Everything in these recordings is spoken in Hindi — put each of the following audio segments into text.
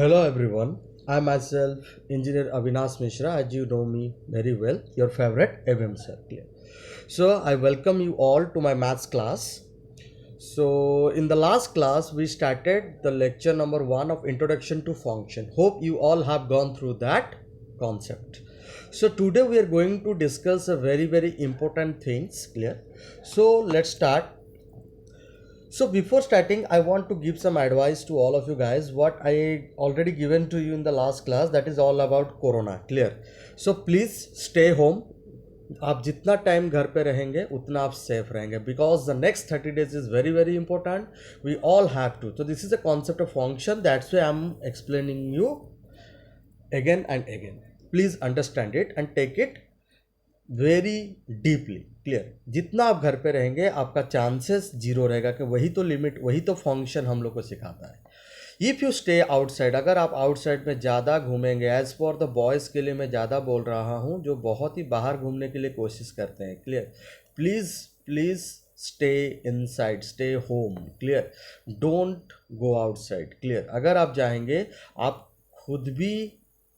Hello everyone, I myself Engineer Avinash Mishra, as you know me very well, your favorite AVM circle. So I welcome you all to my maths class. So in the last class we started the lecture number 1 of Introduction to Function. Hope you all have gone through that concept. So today we are going to discuss a very important things, clear. So let's start. So before starting, I want to give some advice to all of you guys. What I already given to you in the last class, that is all about Corona. Clear? So please stay home. आप जितना टाइम घर पे रहेंगे उतना आप सेफ रहेंगे because the next 30 days is very important we all have to तो this is a concept of function that's why I am explaining you again and again. Please understand it and take it very deeply clear. जितना आप घर पे रहेंगे आपका चांसेस जीरो रहेगा कि वही तो लिमिट वही तो फंक्शन हम लोग को सिखाता है. इफ़ यू स्टे आउटसाइड, अगर आप आउटसाइड में ज़्यादा घूमेंगे, एज फॉर द बॉयज़ के लिए मैं ज़्यादा बोल रहा हूँ जो बहुत ही बाहर घूमने के लिए कोशिश करते हैं, clear. Please please stay inside, stay home, clear. Don't go outside, clear. अगर आप जाएंगे आप खुद भी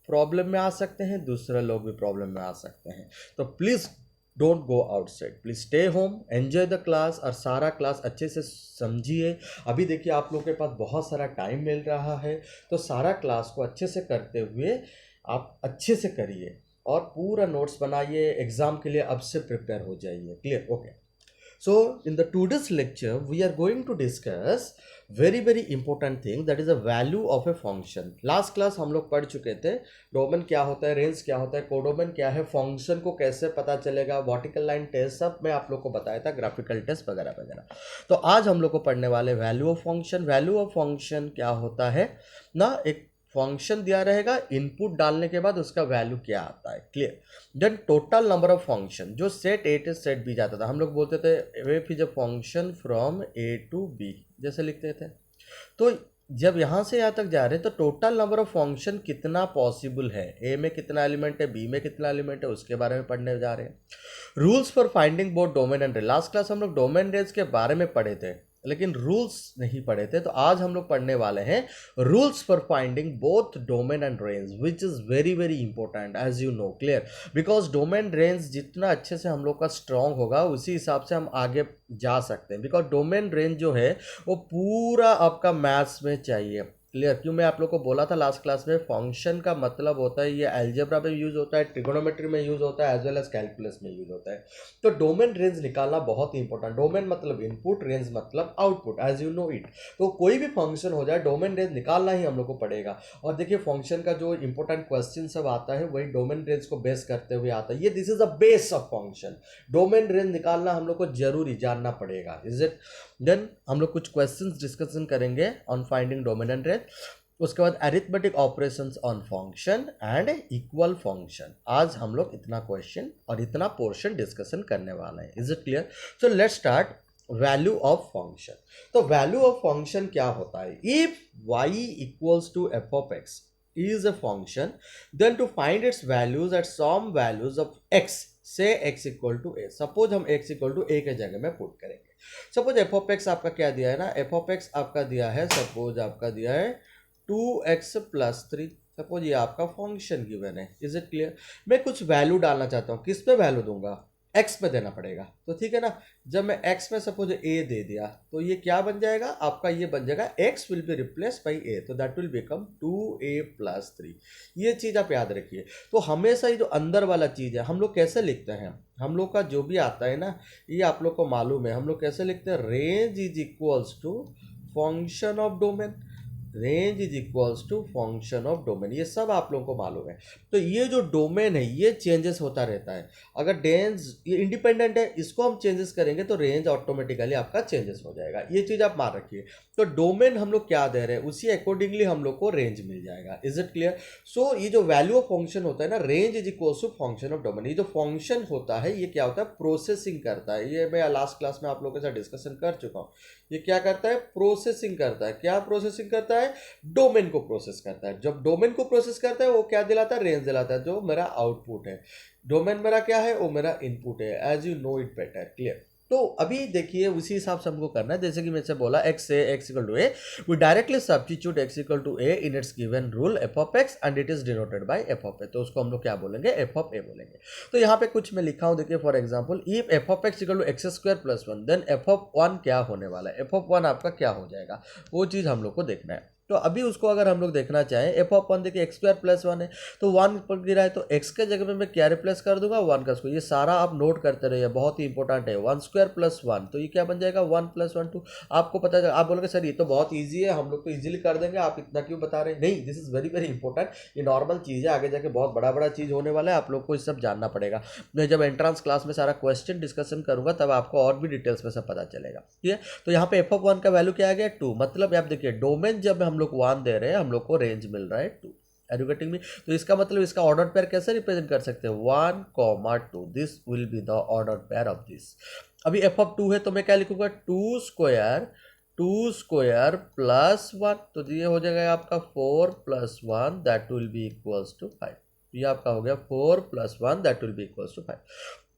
प्रॉब्लम में आ सकते हैं, दूसरे लोग भी प्रॉब्लम में आ सकते हैं. तो please don't go outside, please stay home, enjoy the class और सारा क्लास अच्छे से समझिए. अभी देखिए आप लोगों के पास बहुत सारा टाइम मिल रहा है तो सारा क्लास को अच्छे से करते हुए आप अच्छे से करिए और पूरा नोट्स बनाइए. एग्जाम के लिए अब से प्रिपेयर हो जाइए, clear. Okay. So in the today's lecture we are going to discuss very important thing, that is a value of a function. Last class हम लोग पढ़ चुके थे डोमेन क्या होता है, रेंज क्या होता है, कोडोमेन क्या है, फंक्शन को कैसे पता चलेगा, वर्टिकल लाइन टेस्ट सब मैं आप लोग को बताया था, ग्राफिकल टेस्ट वगैरह वगैरह. तो आज हम लोग को पढ़ने वाले value of function. Value of function क्या होता है ना, एक फंक्शन दिया रहेगा, इनपुट डालने के बाद उसका वैल्यू क्या आता है, clear. Then total number of function, जो set A to set B जाता था, हम लोग बोलते थे F is a function from A to B जैसे लिखते थे. तो जब यहाँ से यहाँ तक जा रहे हैं तो टोटल नंबर ऑफ फंक्शन कितना पॉसिबल है, ए में कितना एलिमेंट है, बी में कितना एलिमेंट है, उसके बारे में पढ़ने जा रहे हैं. Rules for finding both domain and range. Last class हम लोग डोमेन रेंज के बारे में पढ़े थे लेकिन रूल्स नहीं पढ़े थे. तो आज हम लोग पढ़ने वाले हैं rules for finding both domain and range, which is very important as you know, clear. Because domain range जितना अच्छे से हम लोग का स्ट्रांग होगा उसी हिसाब से हम आगे जा सकते हैं. बिकॉज डोमेन रेंज जो है वो पूरा आपका मैथ्स में चाहिए, क्लियर. क्यों मैं आप लोग को बोला था लास्ट क्लास में, फंक्शन का मतलब होता है ये अलजेब्रा में यूज होता है, ट्रिगोनोमेट्री में यूज होता है, एज वेल एज कैलकुलस में यूज होता है. तो डोमेन रेंज निकालना बहुत ही इंपॉर्टेंट. डोमेन मतलब इनपुट, रेंज मतलब output, as you know it. तो कोई भी फंक्शन हो जाए डोमेन रेंज निकालना ही हम लोग को पड़ेगा. और देखिए फंक्शन का जो इंपॉर्टेंट क्वेश्चन सब आता है वही डोमेन रेंज को बेस करते हुए आता है. ये this is a base of function. Domain range निकालना हम लोग को जरूरी जानना पड़ेगा, इज इट. देन हम लोग कुछ क्वेश्चंस डिस्कशन करेंगे on finding domain and range. उसके बाद arithmetic operations on function and equal function. आज हम लोग इतना क्वेश्चन और इतना पोर्शन डिस्कशन करने वाले हैं, is it clear. So let's start. Value of function. तो वैल्यू ऑफ फंक्शन क्या होता है, if y equals to F of x is a function, then to find its values at some values of x, say x equal to a. Suppose हम x equal to a के जगह में पुट करेंगे. सपोज एफ ऑफ एक्स आपका क्या दिया है ना, एफ ऑफ एक्स आपका दिया है, सपोज आपका दिया है 2x+3. सपोज ये आपका फंक्शन गिवन है, इज इट क्लियर. मैं कुछ वैल्यू डालना चाहता हूँ, किस पे वैल्यू दूंगा, x में देना पड़ेगा. तो ठीक है ना, जब मैं x में सपोज a दे दिया तो ये क्या बन जाएगा आपका, ये बन जाएगा x will be replace by a, तो दैट विल बिकम 2a+3. ये चीज़ आप याद रखिए. तो हमेशा ही जो अंदर वाला चीज़ है हम लोग कैसे लिखते हैं, हम लोग का जो भी आता है ना ये आप लोग को मालूम है, हम लोग कैसे लिखते हैं, range is equals to function of domain. Range is equals to function of domain, ये सब आप लोगों को मालूम है. तो ये जो डोमेन है ये चेंजेस होता रहता है. अगर रेंज ये इंडिपेंडेंट है, इसको हम चेंजेस करेंगे तो रेंज ऑटोमेटिकली आपका चेंजेस हो जाएगा. ये चीज़ आप मान रखिए. तो डोमेन हम लोग क्या दे रहे हैं उसी अकॉर्डिंगली हम लोग को रेंज मिल जाएगा, इज इट क्लियर. सो ये जो वैल्यू ऑफ फंक्शन होता है ना, range is equals to function of domain. ये जो फंक्शन होता है ये क्या होता है, प्रोसेसिंग करता है. ये मैं लास्ट क्लास में आप लोगों के साथ डिस्कशन कर चुका हूँ. ये क्या करता है, प्रोसेसिंग करता है. क्या प्रोसेसिंग करता है, डोमेन को प्रोसेस करता है. जब डोमेन को प्रोसेस करता है वो क्या दिलाता है, रेंज दिलाता है, जो मेरा आउटपुट है. डोमेन मेरा क्या है, वो मेरा इनपुट है, as you know it better, clear. तो अभी देखिए उसी हिसाब से हमको करना है, जैसे कि मैंने बोला x से x equal to a, we directly substitute x equal to a in its given rule f of x and it is denoted by f of a, तो उसको हम लोग क्या बोलेंगे, f ऑफ a बोलेंगे। तो यहाँ पे कुछ मैं लिखा हूँ, देखिए for example if f of x equal to x square plus 1 then f of 1 क्या होने वाला है, f ऑफ 1 आपका क्या हो जाएगा, वो चीज़ हम लोग को देखना है। तो अभी उसको अगर हम लोग देखना चाहें, एफ ऑफ 1 देखिए एक्स स्क्वायर प्लस 1 है, तो 1 पर गिरा है तो x के जगह में मैं क्या रिप्लेस कर दूंगा, 1 का स्क्वायर। ये सारा आप नोट करते रहिए, बहुत ही इंपॉर्टेंट है। 1 स्क्वायर प्लस 1, तो ये क्या बन जाएगा, 1 प्लस 1 2। आपको पता है, आप बोलोगे सर ये तो बहुत ईजी है, हम लोग तो ईजिली कर देंगे, आप इतना क्यों बता रहे हैं। नहीं, this is very very important. ये नॉर्मल चीज़ है, आगे जाके बहुत बड़ा बड़ा चीज़ होने वाला है, आप लोग को ये सब जानना पड़ेगा। मैं जब एंट्रांस क्लास में सारा क्वेश्चन डिस्कशन करूंगा तब आपको और भी डिटेल्स में सब पता चलेगा, ठीक है। तो यहाँ पे एफ ऑफ 1 का वैल्यू क्या आ गया, 2। मतलब आप देखिए डोमेन जब हम लोग 1 दे रहे हैं, हम लोग को रेंज मिल रहा है 2। Are you getting me? तो इसका मतलब इसका ऑर्डर पेयर कैसे रिप्रेजेंट कर सकते हैं, 1, 2, this will be the order pair of this. अभी एफ ऑफ 2 है तो मैं क्या लिखूंगा, 2 स्क्वायर प्लस 1, तो ये हो जाएगा आपका 4 plus 1 that will be equals to 5। ये आपका हो गया 4 plus 1 that will be equals to 5।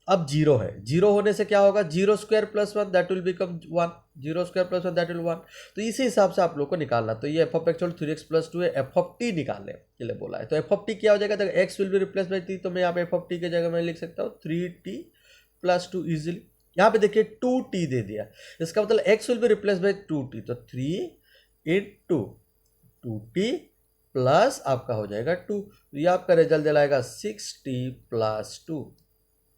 अब जीरो है, जीरो होने से क्या होगा, 0 square plus 1 that will become 1, 0 square plus 1 that will 1। तो इसी हिसाब से आप लोग को निकालना। तो ये f of x 3x plus 2 है, एफ ऑफ टी निकालने के लिए बोला है। तो एफ ऑफ टी क्या हो जाएगा, x will be replace by T, तो मैं यहाँ पे एफ ऑफ टी की जगह मैं लिख सकता हूँ 3t प्लस 2 इजिली। यहाँ पे देखिए 2t दे दिया, इसका मतलब x will be replace by 2t, तो 3 इंटू 2t प्लस आपका हो जाएगा 2। तो ये आपका रिजल्ट दिलाएगा 6t plus 2।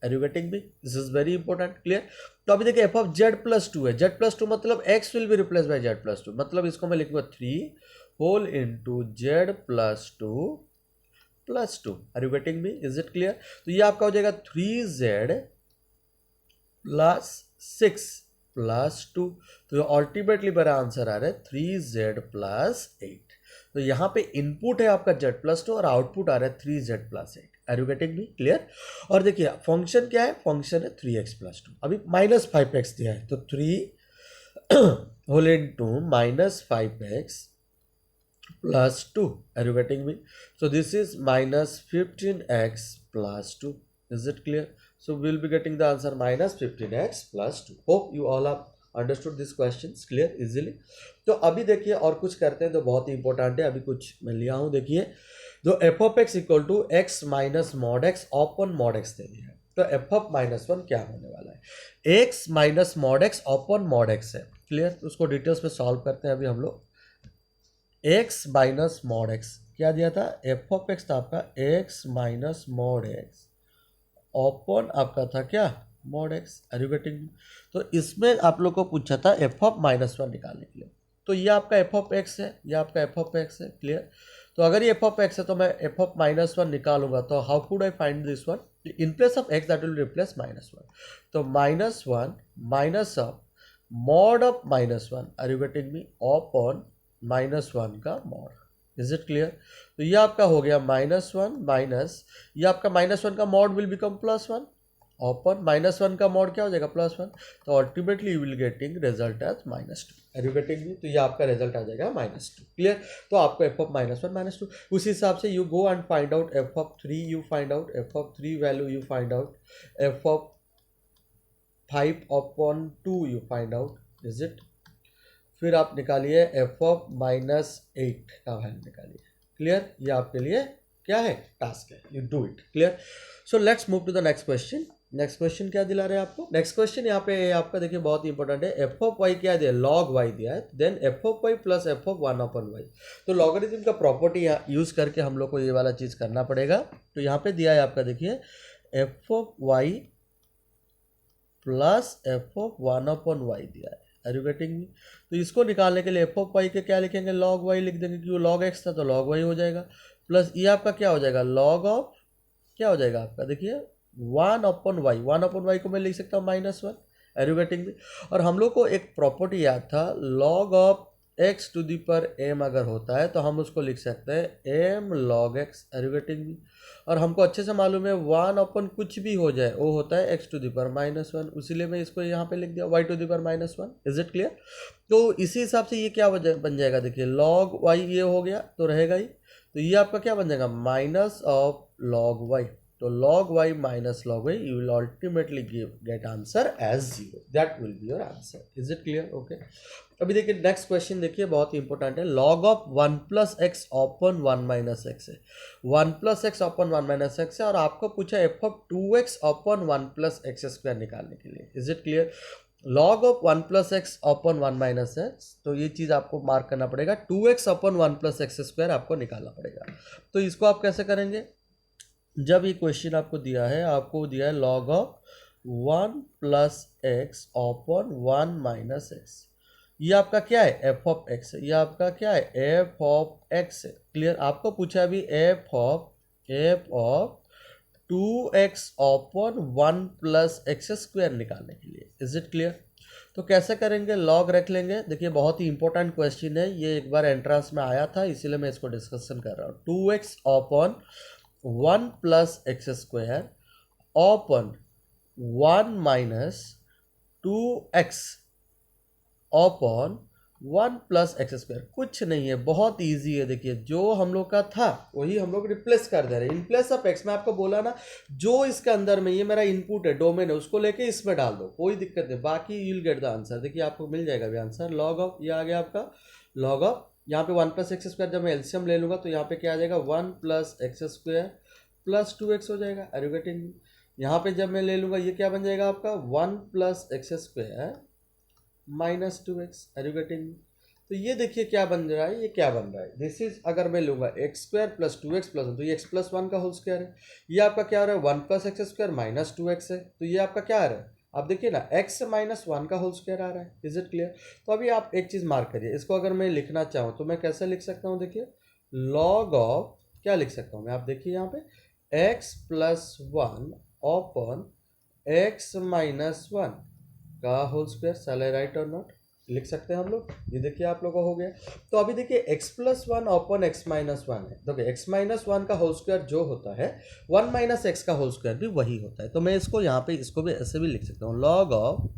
Are you getting me? This is very important, clear? तो अभी देखिए f of z प्लस 2 है, z प्लस 2 मतलब x will be replace by z plus 2, मतलब इसको मैं लिखूंगा 3 whole into z plus 2 plus 2। Are you getting me? Is it clear? तो ये आपका हो जाएगा 3z प्लस 6 प्लस 2। तो अल्टीमेटली मेरा आंसर आ रहा है 3z प्लस 8। तो यहाँ पे इनपुट है आपका z प्लस 2 और आउटपुट आ रहा है 3z plus 8। Are you getting me? Clear? और देखिए फंक्शन क्या है, फंक्शन है 3x प्लस 2। अभी माइनस 5x दिया है, तो 3 whole into minus 5x plus 2। Are you getting me? So this is minus 15x plus 2। Is it clear? So will be getting the answer minus 15x plus 2। Hope you all are understood this question clear easily. तो अभी देखिए और कुछ करते हैं तो बहुत ही इंपॉर्टेंट है। अभी कुछ मैं लिया हूँ, देखिए जो F of X equal to X minus mod X upon mod X दे दिया है, तो एफ ऑफ माइनस 1 क्या होने वाला है, x minus mod X upon mod x है। क्लियर? उसको डिटेल्स में सॉल्व करते हैं अभी हम लोग। एक्स माइनस मॉड एक्स क्या दिया था, एफ ऑफ एक्स था आपका x minus mod x open आपका था क्या, mod x. Are you getting? तो इसमें आप लोग को पूछा था एफ ऑफ माइनस 1 निकालने के लिए। तो ये आपका एफ ऑफ एक्स है, ये आपका एफ ऑफ एक्स है। क्लियर? तो अगर ये एफ ऑफ एक्स है तो मैं एफ ऑफ माइनस 1 निकालूंगा, तो how could I find this one, in place of x that will replace minus 1। तो minus 1 minus of mod of minus 1, are you getting me, open minus 1 का मॉड। Is it clear? तो ये आपका हो गया माइनस 1 माइनस, ये आपका माइनस 1 का mod will become plus 1, open minus 1 का मॉड क्या हो जाएगा, प्लस 1। तो ultimately you will getting result as minus 2। Are you getting me? तो ये आपका रिजल्ट आ जाएगा माइनस 2। क्लियर? तो आपको एफ ऑफ माइनस 1 माइनस 2, उसी हिसाब से you go and find out F of 3, you find out F of 3 value, you find out F of 5 upon 2, you find out. Is it? फिर आप निकालिए एफ ऑफ माइनस 8 का वैल्यू निकालिए। क्लियर? ये आपके लिए क्या है, टास्क है, you do it. Clear? So let's move to the next question. Next question क्या दिला रहे हैं आपको, नेक्स्ट क्वेश्चन यहाँ पे आपका देखिए बहुत ही इंपॉर्टेंट है। एफ ऑफ वाई क्या दिया, लॉग वाई दिया है, then f of y plus f of 1 upon y. तो लॉगरिथम का प्रॉपर्टी यूज करके हम लोग को ये वाला चीज करना पड़ेगा। तो यहाँ पे दिया है आपका देखिए f of y plus f of 1 upon y दिया है। Are you getting me? तो इसको निकालने के लिए एफ ऑफ वाई के क्या लिखेंगे, लॉग वाई लिख देंगे, क्योंकि लॉग एक्स था तो लॉग वाई हो जाएगा, प्लस ये आपका क्या हो जाएगा, लॉग ऑफ क्या हो जाएगा आपका देखिए 1 अपॉन वाई, 1 अपॉन वाई को मैं लिख सकता हूँ minus 1। Are you getting me? और हम लोग को एक प्रॉपर्टी याद था, log of x to the power m अगर होता है तो हम उसको लिख सकते हैं m log x. Are you getting me? और हमको अच्छे से मालूम है 1 अपन कुछ भी हो जाए वो होता है एक्स टू दी पर माइनस 1, इसीलिए मैं इसको यहाँ पे लिख दिया वाई टू दी पर माइनस 1। Is it clear? तो इसी हिसाब से ये क्या बन जाएगा, देखिए लॉग वाई ये हो गया तो रहेगा ही, तो ये आपका क्या बन जाएगा, माइनस ऑफ लॉग वाई। तो log y minus log y, you will ultimately get answer as 0. That will be your answer. Is it clear? Okay. अभी देखिए नेक्स्ट क्वेश्चन देखिए, बहुत ही इंपॉर्टेंट है. log of 1 plus x upon 1 minus x है. 1 plus x upon 1 minus x है और आपको पूछा F of 2x upon 1 plus x square निकालने के लिए. Is it clear? log of 1 plus x upon 1 minus x, तो ये चीज़ आपको मार्क करना पड़ेगा. 2x upon 1 plus x square आपको निकालना पड़ेगा. तो इसको आप कैसे करेंगे? जब ये क्वेश्चन आपको दिया है, आपको दिया है log of 1 plus x upon 1 minus x, ये आपका क्या है? एफ ऑफ एक्स है. ये आपका क्या है? एफ ऑफ एक्स है. क्लियर? आपको पूछा अभी F of 2x upon 1 plus x square निकालने के लिए. Is it clear? तो कैसे करेंगे? लॉग रख लेंगे. देखिए बहुत ही इंपॉर्टेंट क्वेश्चन है ये, एक बार एंट्रेंस में आया था, इसीलिए मैं इसको डिस्कशन कर रहा हूँ. 2x upon 1 plus x square upon 1 minus 2x upon 1 plus x square. कुछ नहीं है, बहुत इजी है. देखिए जो हम लोग का था वही हम लोग रिप्लेस कर दे रहे हैं. इन प्लेस ऑफ एक्स में आपको बोला ना, जो इसके अंदर में ये मेरा इनपुट है, डोमेन है, उसको लेके इसमें डाल दो, कोई दिक्कत नहीं. बाकी you will get the answer. देखिए आपको मिल जाएगा भी आंसर. लॉग ऑफ, ये आ गया आपका लॉग ऑफ, यहाँ पे 1 प्लस एक्स स्क्वायर, जब मैं एलसीएम ले लूँगा तो यहाँ पे क्या आ जाएगा? 1 plus x square plus 2x हो जाएगा. Are you getting? यहाँ पे जब मैं ले लूँगा ये क्या बन जाएगा आपका? 1 plus x square minus 2x. Are you getting? तो ये देखिए क्या बन रहा है, ये क्या बन रहा है? दिस इज, अगर मैं लूँगा x square plus 2x plus 1, तो ये x प्लस 1 का होल स्क्वायर है. ये आपका क्या आ रहा है? 1 plus x square minus 2x है. तो ये आपका क्या आ रहा है? आप देखिए ना, x माइनस 1 का होल स्क्वायर आ रहा है. Is it clear? तो अभी आप एक चीज़ मार्क करिए, इसको अगर मैं लिखना चाहूँ तो मैं कैसे लिख सकता हूँ? देखिए लॉग ऑफ, क्या लिख सकता हूँ मैं? आप देखिए यहाँ पे x plus 1 upon x minus 1 का होल स्क्वायर. शैल आई राइट और नॉट? लिख सकते हैं हम लोग. ये देखिए आप लोगों को हो गया. तो अभी देखिए x plus 1 upon x minus 1 है. देखिए x माइनस 1 का होल स्क्वायर जो होता है, 1 माइनस एक्स का होल स्क्वायर भी वही होता है. तो मैं इसको यहाँ पे, इसको भी ऐसे भी लिख सकता हूँ. लॉग ऑफ,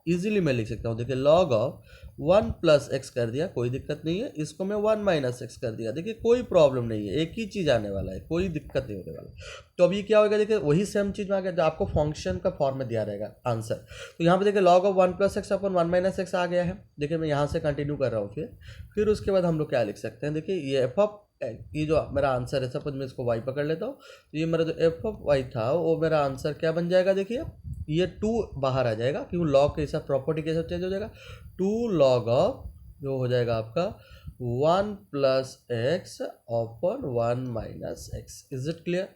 इजीली मैं लिख सकता हूँ. देखिए लॉग ऑफ 1 प्लस एक्स कर दिया, कोई दिक्कत नहीं है. इसको मैं 1 माइनस एक्स कर दिया, देखिए कोई प्रॉब्लम नहीं है, एक ही चीज़ आने वाला है, कोई दिक्कत नहीं होने वाला. तो अभी क्या होगा? देखिए वही सेम चीज़ में आ गया जो आपको फंक्शन का फॉर्म में दिया रहेगा आंसर. तो यहाँ पे देखिए log of 1 plus X upon 1 minus X आ गया है. देखिए मैं यहाँ से कंटिन्यू कर रहा हूँ. फिर उसके बाद हम लोग क्या लिख सकते हैं? देखिए ये एफ ऑफ, ये जो मेरा आंसर है, सपोज मैं इसको y पकड़ लेता हूँ, तो ये मेरा जो एफ ऑफ y था वो मेरा आंसर क्या बन जाएगा? देखिए ये 2 बाहर आ जाएगा, क्योंकि लॉग के हिसाब, प्रॉपर्टी के हिसाब चेंज हो जाएगा. 2 लॉग ऑफ जो हो जाएगा आपका 1 plus x upon 1 minus x. Is it clear?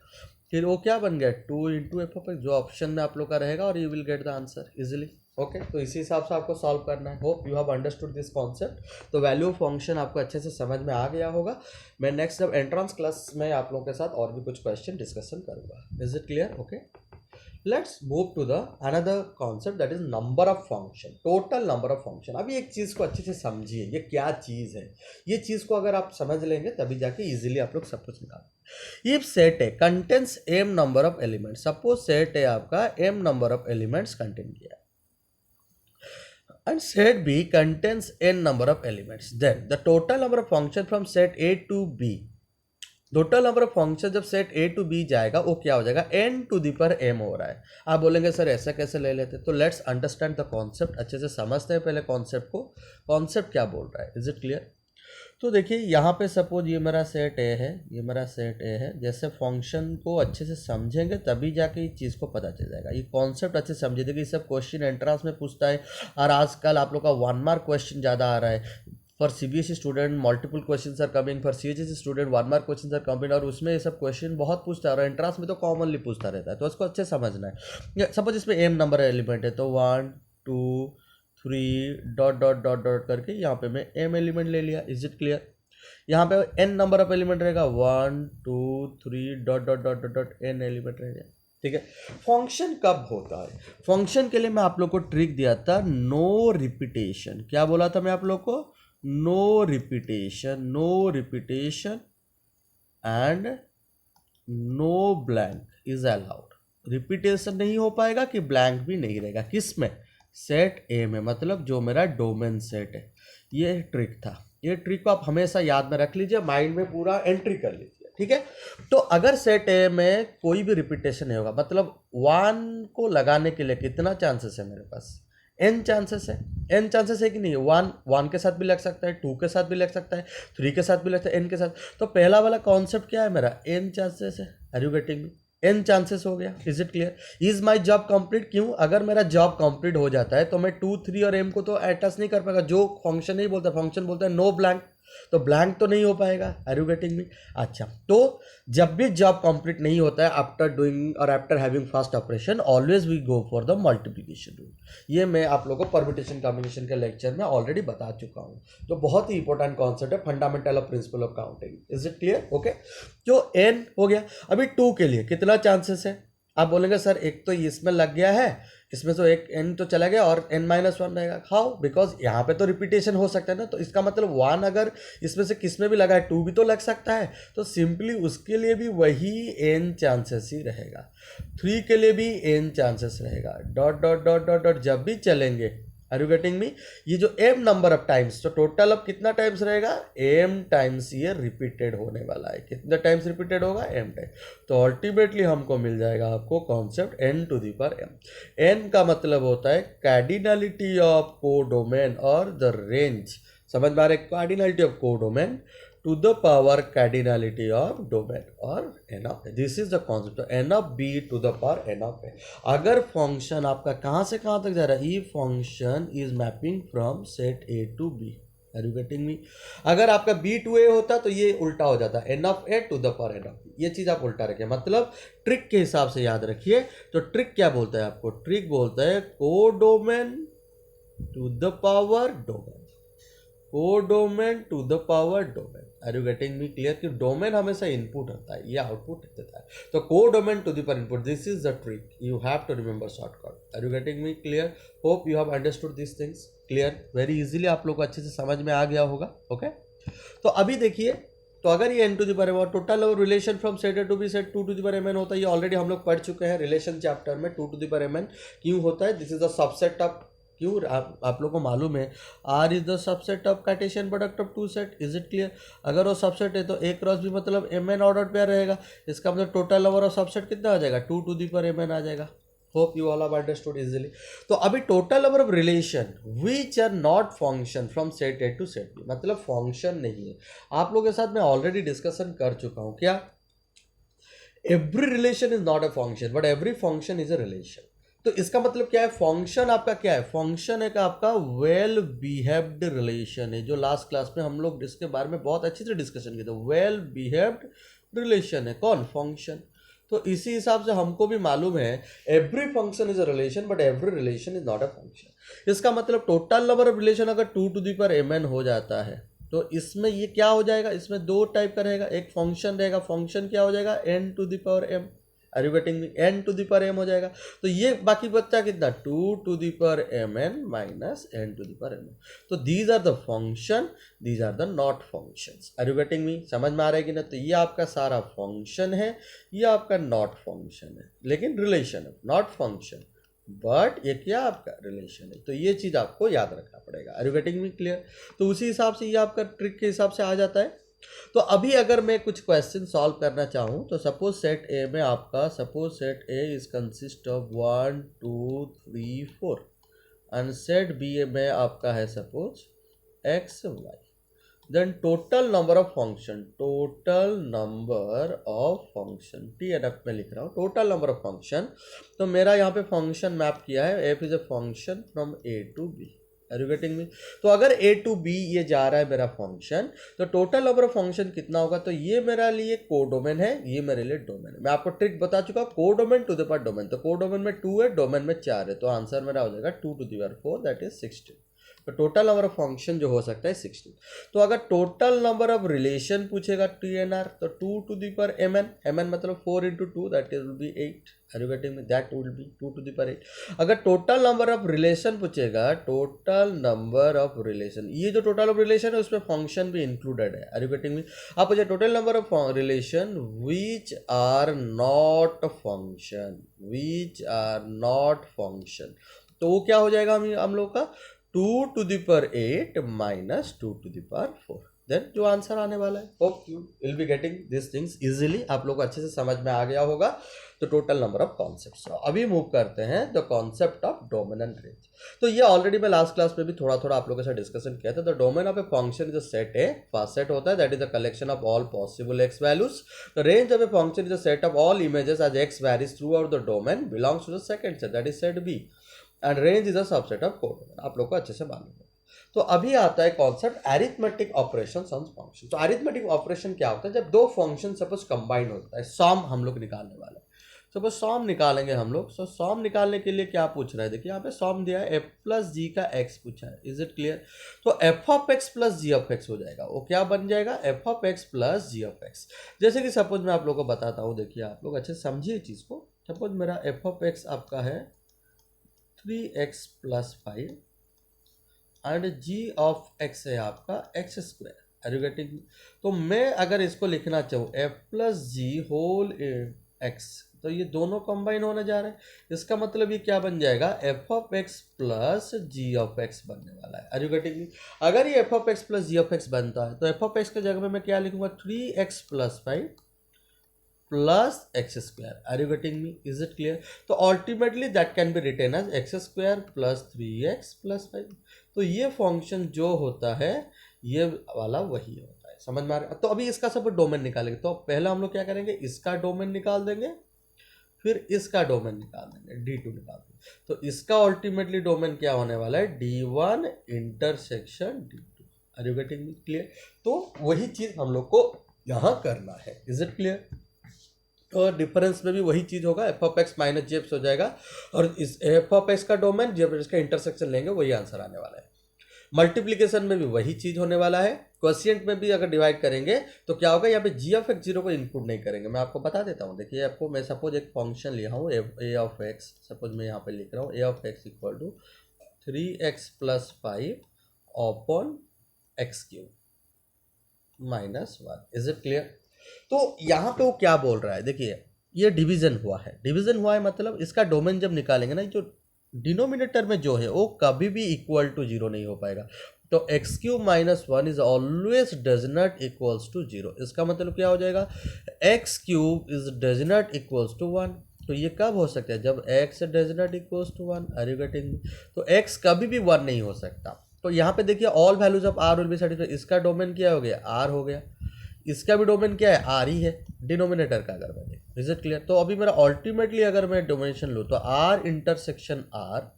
फिर वो क्या बन गया? 2 इंटू एफ ऑफ एक्स, जो ऑप्शन में आप लोग का रहेगा, और you will get the answer easily. Okay, तो इसी हिसाब से आपको सॉल्व करना है. Hope you have understood this concept. तो वैल्यू ऑफ फंक्शन आपको अच्छे से समझ में आ गया होगा. मैं नेक्स्ट जब एंट्रेंस क्लास में आप लोगों के साथ और भी कुछ क्वेश्चन डिस्कशन करूंगा. Is it clear? Okay, let's move to the another concept, that is number of function, total number of function. अभी एक चीज़ को अच्छे से समझिए, ये क्या चीज़ है. ये चीज़ को अगर आप समझ लेंगे तभी जाके इजीली आप लोग सब कुछ निकालेंगे. ये सेट है, contains m number of elements. Suppose set है आपका m number of elements contain किया, and set B contains n number of elements, then the total number of function from set A to B, total number of function जब सेट A टू B जाएगा वो क्या हो जाएगा? n टू दी पर m हो रहा है. आप बोलेंगे सर ऐसा कैसे ले लेते? तो लेट्स अंडरस्टैंड द कॉन्सेप्ट. अच्छे से समझते हैं पहले कॉन्सेप्ट को. कॉन्सेप्ट क्या बोल रहा है? Is it clear? तो देखिए यहाँ पे सपोज ये मेरा सेट A है, ये मेरा सेट A है. जैसे फंक्शन को अच्छे से समझेंगे तभी जाके इस चीज़ को पता चल जाएगा. ये कॉन्सेप्ट अच्छे से समझिए. देखिए सब क्वेश्चन एंट्रेंस में पूछता है, और आजकल आप लोग का 1 मार्क क्वेश्चन ज़्यादा आ रहा है. For CBSE student multiple question are coming, for CHSE student 1 mark question are coming, और उसमें ये सब क्वेश्चन बहुत पूछता है, और एंट्रेंस में तो कॉमनली पूछता रहता है. तो उसको अच्छे समझना है. सपोज इसमें m नंबर एलिमेंट है, तो 1 2 3 डॉट डॉट डॉट डॉट करके यहाँ पे मैं m एलिमेंट ले लिया. Is it clear? यहाँ पे n नंबर ऑफ एलिमेंट रहेगा, 1 2 3 dot dot dot dot dot n element रहेगा. ठीक है. फंक्शन कब होता है? फंक्शन के लिए मैं आप लोग को ट्रिक दिया था, नो रिपीटेशन. क्या बोला था मैं आप लोग को? No repetition and no blank is allowed. Repetition नहीं हो पाएगा कि ब्लैंक भी नहीं रहेगा. किस में? सेट ए में, मतलब जो मेरा डोमेन सेट है. ये ट्रिक था. ये ट्रिक को आप हमेशा याद में रख लीजिए, माइंड में पूरा एंट्री कर लीजिए. ठीक है। तो अगर सेट ए में कोई भी रिपीटेशन नहीं होगा, मतलब 1 को लगाने के लिए कितना चांसेस है मेरे पास, n चांसेस है। n चांसेस है कि नहीं, 1 के साथ भी लग सकता है, 2 के साथ भी लग सकता है, 3 के साथ भी लग सकता है, n के साथ। तो पहला वाला कॉन्सेप्ट क्या है मेरा, n चांसेस है। Are you getting me, n chances हो गया। Is it clear? Is my job complete? क्यों, अगर मेरा जॉब कंप्लीट हो जाता है तो मैं 2, 3 और m को तो अटैच नहीं कर पाएगा। जो फंक्शन नहीं बोलता, फंक्शन बोलता है नो ब्लैंक, तो ब्लैंक तो नहीं हो पाएगा। Are you getting me? अच्छा, तो जब भी जॉब कंप्लीट नहीं होता है आफ्टर डूइंग और after having first operation, always we go for the multiplication rule. ये मैं आप लोगों को परम्यूटेशन कॉम्बिनेशन के लेक्चर में ऑलरेडी बता चुका हूँ। तो बहुत ही इंपॉर्टेंट कॉन्सेप्ट है, fundamental of principle of counting. Is it clear? Okay, जो n हो गया। अभी 2 के लिए कितना चांसेस है? आप बोलेंगे सर एक तो इसमें लग गया है, इसमें तो एक n तो चला गया और n-1 रहेगा। हाउ? बिकॉज यहाँ पे तो रिपीटेशन हो सकता है ना, तो इसका मतलब 1 अगर इसमें से किस में भी लगा है, 2 भी तो लग सकता है, तो सिंपली उसके लिए भी वही n चांसेस ही रहेगा। 3 के लिए भी n चांसेस रहेगा। Dot dot dot dot dot जब भी चलेंगे। Are you getting me? ये जो m नंबर ऑफ टाइम्स, तो टोटल अब कितना टाइम्स रहेगा, m टाइम्स ये रिपीटेड होने वाला है। कितने टाइम्स रिपीटेड होगा, m टाइम। तो अल्टीमेटली हमको मिल जाएगा आपको concept n to the power m। n का मतलब होता है कार्डिनलिटी ऑफ कोडोमेन और द रेंज। समझ में आ रहा है? Cardinality of codomain to the power cardinality of domain और n of a. This is the concept of n of b to the power n of a. अगर फंक्शन आपका कहाँ से कहाँ तक जा रहा है, ई function is mapping from set a to b। Are you getting me? अगर आपका b to a होता तो ये उल्टा हो जाता, n of a to the power n of b। ये चीज आप उल्टा रखिए, मतलब ट्रिक के हिसाब से याद रखिए। तो ट्रिक क्या बोलता है आपको, ट्रिक बोलता है codomain to the power domain, codomain to the power domain. Are you getting me clear? कि डोमेन हमेशा इनपुट होता है, ये आउटपुट देता है। तो codomain to the power input, this is the trick, you have to remember shortcut. Are you getting me clear? Hope you have understood this things clear, very easily आप लोग को अच्छे से समझ में आ गया होगा। ओके, तो अभी देखिए, तो अगर ये n टू द पावर और total relation from set A to b set 2 to the power mn होता है, ये ऑलरेडी हम लोग पढ़ चुके हैं रिलेशन चैप्टर में। 2 टू द पावर mn क्यों होता है, this is the subset of, क्यों आप लोग को मालूम है R is the subset of Cartesian product of 2 set. Is it clear? अगर वो सबसेट है तो A क्रॉस B मतलब mn ऑर्डर पेयर रहेगा। इसका मतलब टोटल नंबर ऑफ सबसेट कितना आ जाएगा, 2 टू द पावर mn आ जाएगा। Hope you all have understood easily. तो अभी total number of relation which are not function from set A to set b, मतलब फंक्शन नहीं है। आप लोगों के साथ मैं ऑलरेडी डिस्कशन कर चुका हूँ। क्या? Every relation is not a function but every function is a relation. तो इसका मतलब क्या है, फंक्शन आपका क्या है, फंक्शन एक आपका वेल बिहेव्ड रिलेशन है, जो लास्ट क्लास में हम लोग इसके बारे में बहुत अच्छी से डिस्कशन किए थे। वेल बिहेव्ड रिलेशन है कौन, फंक्शन। तो इसी हिसाब से हमको भी मालूम है every function is a relation but every relation is not a function. इसका मतलब टोटल नंबर ऑफ रिलेशन अगर 2 टू द पावर mn हो जाता है तो इसमें ये क्या हो जाएगा, इसमें दो टाइप का रहेगा। एक फंक्शन रहेगा, फंक्शन क्या हो जाएगा, n to the power m। Are you getting me? n to the power m हो जाएगा। तो ये बाकी बच्चा कितना, 2 to the power mn minus n to the power mn। तो these are the function, these are the not functions. Are you getting me? समझ में आ रहा है कि ना? तो ये आपका सारा फंक्शन है, ये आपका नॉट फंक्शन है, लेकिन रिलेशन है, नॉट फंक्शन बट ये क्या आपका रिलेशन है। तो ये चीज़ आपको याद रखना पड़ेगा। Are you getting me clear? तो उसी हिसाब से ये आपका ट्रिक के हिसाब से आ जाता है। तो अभी अगर मैं कुछ क्वेश्चन सॉल्व करना चाहूँ तो सपोज सेट ए में आपका, suppose set a is consist of 1 2 3 4 and set b में आपका है suppose x y. Then total number of function, total number of function T N F में लिख रहा हूँ, टोटल नंबर ऑफ फंक्शन। तो मेरा यहाँ पे फंक्शन मैप किया है, f is a function from A to b. Are you getting me? तो अगर ए टू बी ये जा रहा है मेरा फंक्शन, तो टोटल नंबर ऑफ फंक्शन कितना होगा, तो ये मेरे लिए कोडोमेन है, ये मेरे लिए डोमेन है। मैं आपको ट्रिक बता चुका हूँ, codomain to the power domain. तो कोडोमेन में 2 है, डोमेन में 4 है, तो आंसर मेरा हो जाएगा 2 to the power 4 that is 16। तो टोटल नंबर ऑफ फंक्शन जो हो सकता है 16। तो अगर टोटल नंबर ऑफ रिलेशन पूछेगा TNR, तो 2 to the power mn, mn मतलब 4 into 2 that is will be 8। Are you getting me? That will be 2 to the power 8। अगर टोटल नंबर ऑफ रिलेशन पूछेगा, टोटल नंबर ऑफ रिलेशन, ये जो टोटल ऑफ रिलेशन है उसमें फंक्शन भी इंक्लूडेड है। Are you getting me? आप पूछे total number of relation which are not function, which are not function, तो वो क्या हो जाएगा हम लोग का 2 to the power 8 minus 2 to the power 4 then जो आंसर आने वाला है। Hope you will be getting this things easily, आप लोग को अच्छे से समझ में आ गया होगा। तो टोटल नंबर ऑफ कॉन्सेप्ट्स। अभी मूव करते हैं the concept of domain and range. तो ये ऑलरेडी मैं लास्ट क्लास में भी थोड़ा थोड़ा आप लोगों के साथ डिस्कशन किया था। The domain of a function is a set A, first set होता है that is the collection of all possible x values. The range of a function is a set of all images as x varies throughout the domain belongs to the second set that is set B, and range is a subset of codomain. आप लोग को अच्छे से मालूम है। तो अभी आता है concept arithmetic operation on function. तो अरिथमेटिक ऑपरेशन क्या होता है? जब दो फंक्शन सपोज कंबाइन होता है, सम हम लोग निकालने वाले हैं। सपोज सॉम निकालेंगे हम लोग। सो सॉम निकालने के लिए क्या पूछ रहा है? देखिए यहाँ पे सॉम दिया है, एफ प्लस जी का एक्स पूछा है। Is it clear? तो F of x plus ji of X हो जाएगा। वो क्या बन जाएगा? F of x plus ji of X. जैसे कि सपोज मैं आप लोग को बताता हूँ, देखिए आप लोग अच्छे समझिए चीज़ को। सपोज मेरा एफ ऑफ एक्स आपका है 3x plus 5 and g of x है आपका x square. Are you getting? तो मैं अगर इसको लिखना चाहूँ f plus g whole x, तो ये दोनों कंबाइन होने जा रहे हैं। इसका मतलब ये क्या बन जाएगा? F of x plus ji of x बनने वाला है। Are you getting? अगर ये f of x plus ji of x बनता है तो एफ ऑफ एक्स की जगह में मैं क्या लिखूंगा? 3x plus 5 plus x square. Are you getting me? Is it clear? तो ultimately that can be written as X square plus 3x plus 5। तो ये फंक्शन जो होता है ये वाला वही होता है। समझ में आ रहा है? तो अभी इसका सब डोमेन निकालेंगे। तो पहला हम लोग क्या करेंगे? इसका डोमेन निकाल देंगे, फिर इसका डोमेन निकाल देंगे, D2 निकाल देंगे। तो इसका अल्टीमेटली डोमेन क्या होने वाला है? D1 intersection D2। Are you getting me? Clear? तो वही चीज हम लोग को यहाँ करना है। Is it clear? और डिफरेंस में भी वही चीज होगा, f of x minus g x हो जाएगा, और इस एफ ऑफ एक्स का डोमेन जब इसका इंटरसेक्शन लेंगे वही आंसर आने वाला है। मल्टीप्लीकेशन में भी वही चीज होने वाला है। क्वोशिएंट में भी अगर डिवाइड करेंगे तो क्या होगा? यहाँ पे जी ऑफ एक्स जीरो को इंक्लूड नहीं करेंगे। मैं आपको बता देता हूँ। देखिए आपको मैं सपोज एक फंक्शन लिया हूँ ए ऑफ एक्स। सपोज मैं यहाँ पे लिख रहा हूँ A of X equal to 3x plus 5 upon X cube minus 1। Is it clear? तो यहाँ पे वो क्या बोल रहा है? देखिए ये डिवीजन हुआ है। डिवीजन हुआ है मतलब इसका डोमेन जब निकालेंगे ना, जो डिनोमिनेटर में जो है वो कभी भी इक्वल टू जीरो नहीं हो पाएगा। तो x cube minus 1 is always does not equals to zero. इसका मतलब क्या हो जाएगा? X cube is does not equals to 1। तो ये कब हो सकता है? जब x does not equals to 1। Are you getting? तो एक्स कभी भी 1 नहीं हो सकता। तो यहाँ पे देखिए all values of R will be satisfied. इसका डोमेन क्या हो गया? आर हो गया। इसका भी डोमेन क्या है? आर ही है डिनोमिनेटर का अगर मैंने। Is it clear? तो अभी मेरा अल्टीमेटली अगर मैं डोमिनेशन लूँ तो R intersection R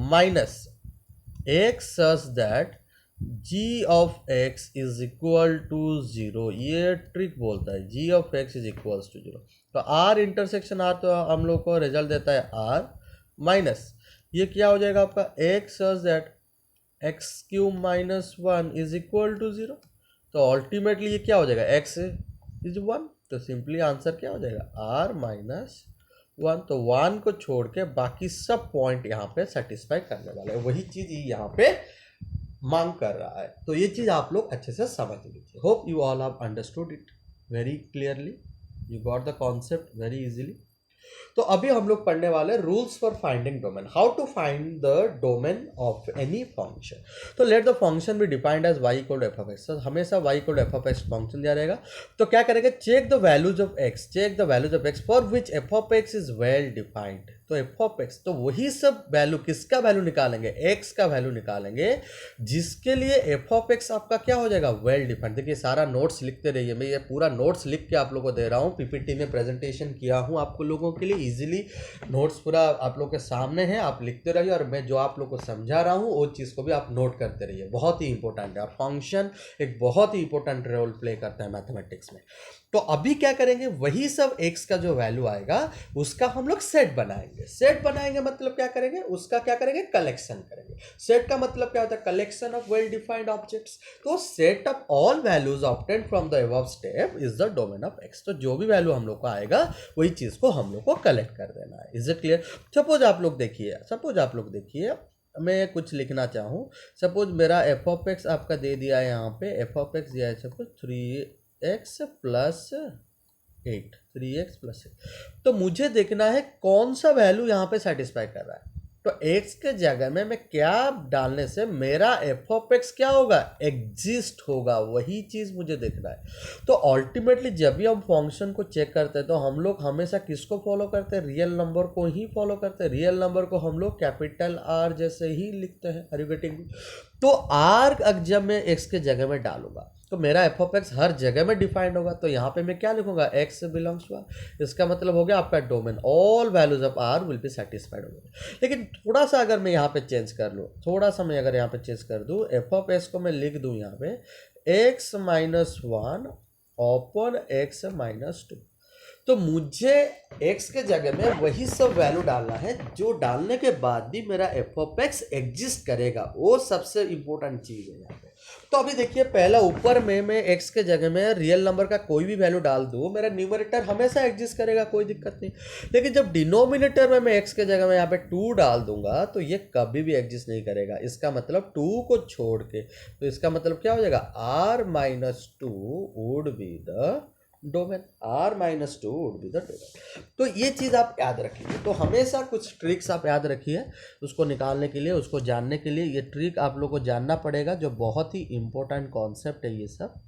minus x such that G of x is equal to zero. ये ट्रिक बोलता है G of x is equal to zero. तो आर इंटरसेक्शन आर तो हम लोग को रिजल्ट देता है आर माइनस ये क्या हो जाएगा आपका? X such that x cube minus 1 is equal to zero. तो अल्टीमेटली ये क्या हो जाएगा? x is 1। तो सिंपली आंसर क्या हो जाएगा? r minus 1। तो 1 को छोड़ के बाकी सब पॉइंट यहाँ पे सेटिस्फाई करने वाले हैं। वही चीज यहाँ पे मांग कर रहा है। तो ये चीज आप लोग अच्छे से समझ लीजिए। Hope you all have understood it very clearly. You got the concept very easily. तो अभी हम लोग पढ़ने वाले rules for finding domain, how to find the domain of any function. तो let the function be defined as y equal to F of X. हमेशा y equal to F of X function दिया रहेगा। तो क्या करेंगे? Check the values of x, check the values of x for which F of x is well defined. तो एफ ऑफ एक्स, तो वही सब वैल्यू, किसका वैल्यू निकालेंगे? x का वैल्यू निकालेंगे, जिसके लिए एफ ऑफ एक्स आपका क्या हो जाएगा? Well defined. देखिए सारा नोट्स लिखते रहिए। मैं ये पूरा नोट्स लिख के आप लोगों को दे रहा हूँ। पीपीटी में प्रेजेंटेशन किया हूँ आपको लोगों के लिए। इजीली नोट्स पूरा आप लोग के सामने है, आप लिखते रहिए, और मैं जो आप लोग को समझा रहा हूँ वो चीज़ को भी आप नोट करते रहिए। बहुत ही इंपॉर्टेंट है। फंक्शन एक बहुत ही इंपॉर्टेंट रोल प्ले करता है मैथमेटिक्स में। तो अभी क्या करेंगे? वही सब x का जो वैल्यू आएगा उसका हम लोग सेट बनाएंगे। सेट बनाएंगे मतलब क्या करेंगे? उसका क्या करेंगे? कलेक्शन करेंगे। सेट का मतलब क्या होता है? Collection of well defined objects. तो set of all values obtained from the above step is the domain of x। तो जो भी वैल्यू हम लोग को आएगा वही चीज को हम लोग को कलेक्ट कर देना है। Is it clear? सपोज आप लोग देखिए मैं कुछ लिखना चाहूँ। सपोज मेरा एफ ऑफ एक्स आपका दे दिया है, यहाँ पे एफ ऑफ एक्स दिया है suppose 3x plus 8, 3x plus 8। तो मुझे देखना है कौन सा वैल्यू यहाँ पे सेटिस्फाई कर रहा है। तो x के जगह में मैं क्या डालने से मेरा एफ ऑफ एक्स क्या होगा, एग्जिस्ट होगा, वही चीज़ मुझे देखना है। तो अल्टीमेटली जब भी हम फंक्शन को चेक करते हैं तो हम लोग हमेशा किसको फॉलो करते हैं, रियल नंबर को ही फॉलो करते हैं। रियल नंबर को हम लोग कैपिटल आर जैसे ही लिखते हैं। Are you getting? तो आर जब मैं एक्स के जगह में डालूंगा तो मेरा एफ ऑफ एक्स हर जगह में डिफाइंड होगा। तो यहाँ पे मैं क्या लिखूंगा, एक्स बिलोंग्स टू आर। इसका मतलब हो गया आपका domain all values of R will be satisfied होगा। लेकिन थोड़ा सा अगर मैं यहाँ पे चेंज कर लूँ, थोड़ा सा मैं अगर यहाँ पे चेंज कर दूँ, एफ ऑफ एक्स को मैं लिख दूँ यहाँ पे x minus one open x minus two. तो मुझे x के जगह में वही सब वैल्यू डालना है जो डालने के बाद भी मेरा एफ ऑफ एक्स एग्जिस्ट करेगा, वो सबसे इंपॉर्टेंट चीज़ है यहाँ पे। तो अभी देखिए, पहला ऊपर में मैं x के जगह में रियल नंबर का कोई भी वैल्यू डाल दूँ, मेरा न्यूमरेटर हमेशा एग्जिस्ट करेगा, कोई दिक्कत नहीं। लेकिन जब डिनोमिनेटर में मैं x के जगह में यहाँ पे 2 डाल दूंगा तो ये कभी भी एग्जिस्ट नहीं करेगा। इसका मतलब 2 को छोड़ के, तो इसका मतलब क्या हो जाएगा, r minus two would be the domain, r minus two would be the domain. तो ये चीज़ आप याद रखिए। तो हमेशा कुछ ट्रिक्स आप याद रखिए उसको निकालने के लिए, उसको जानने के लिए। ये ट्रिक आप लोग को जानना पड़ेगा, जो बहुत ही इम्पोर्टेंट कॉन्सेप्ट है ये सब।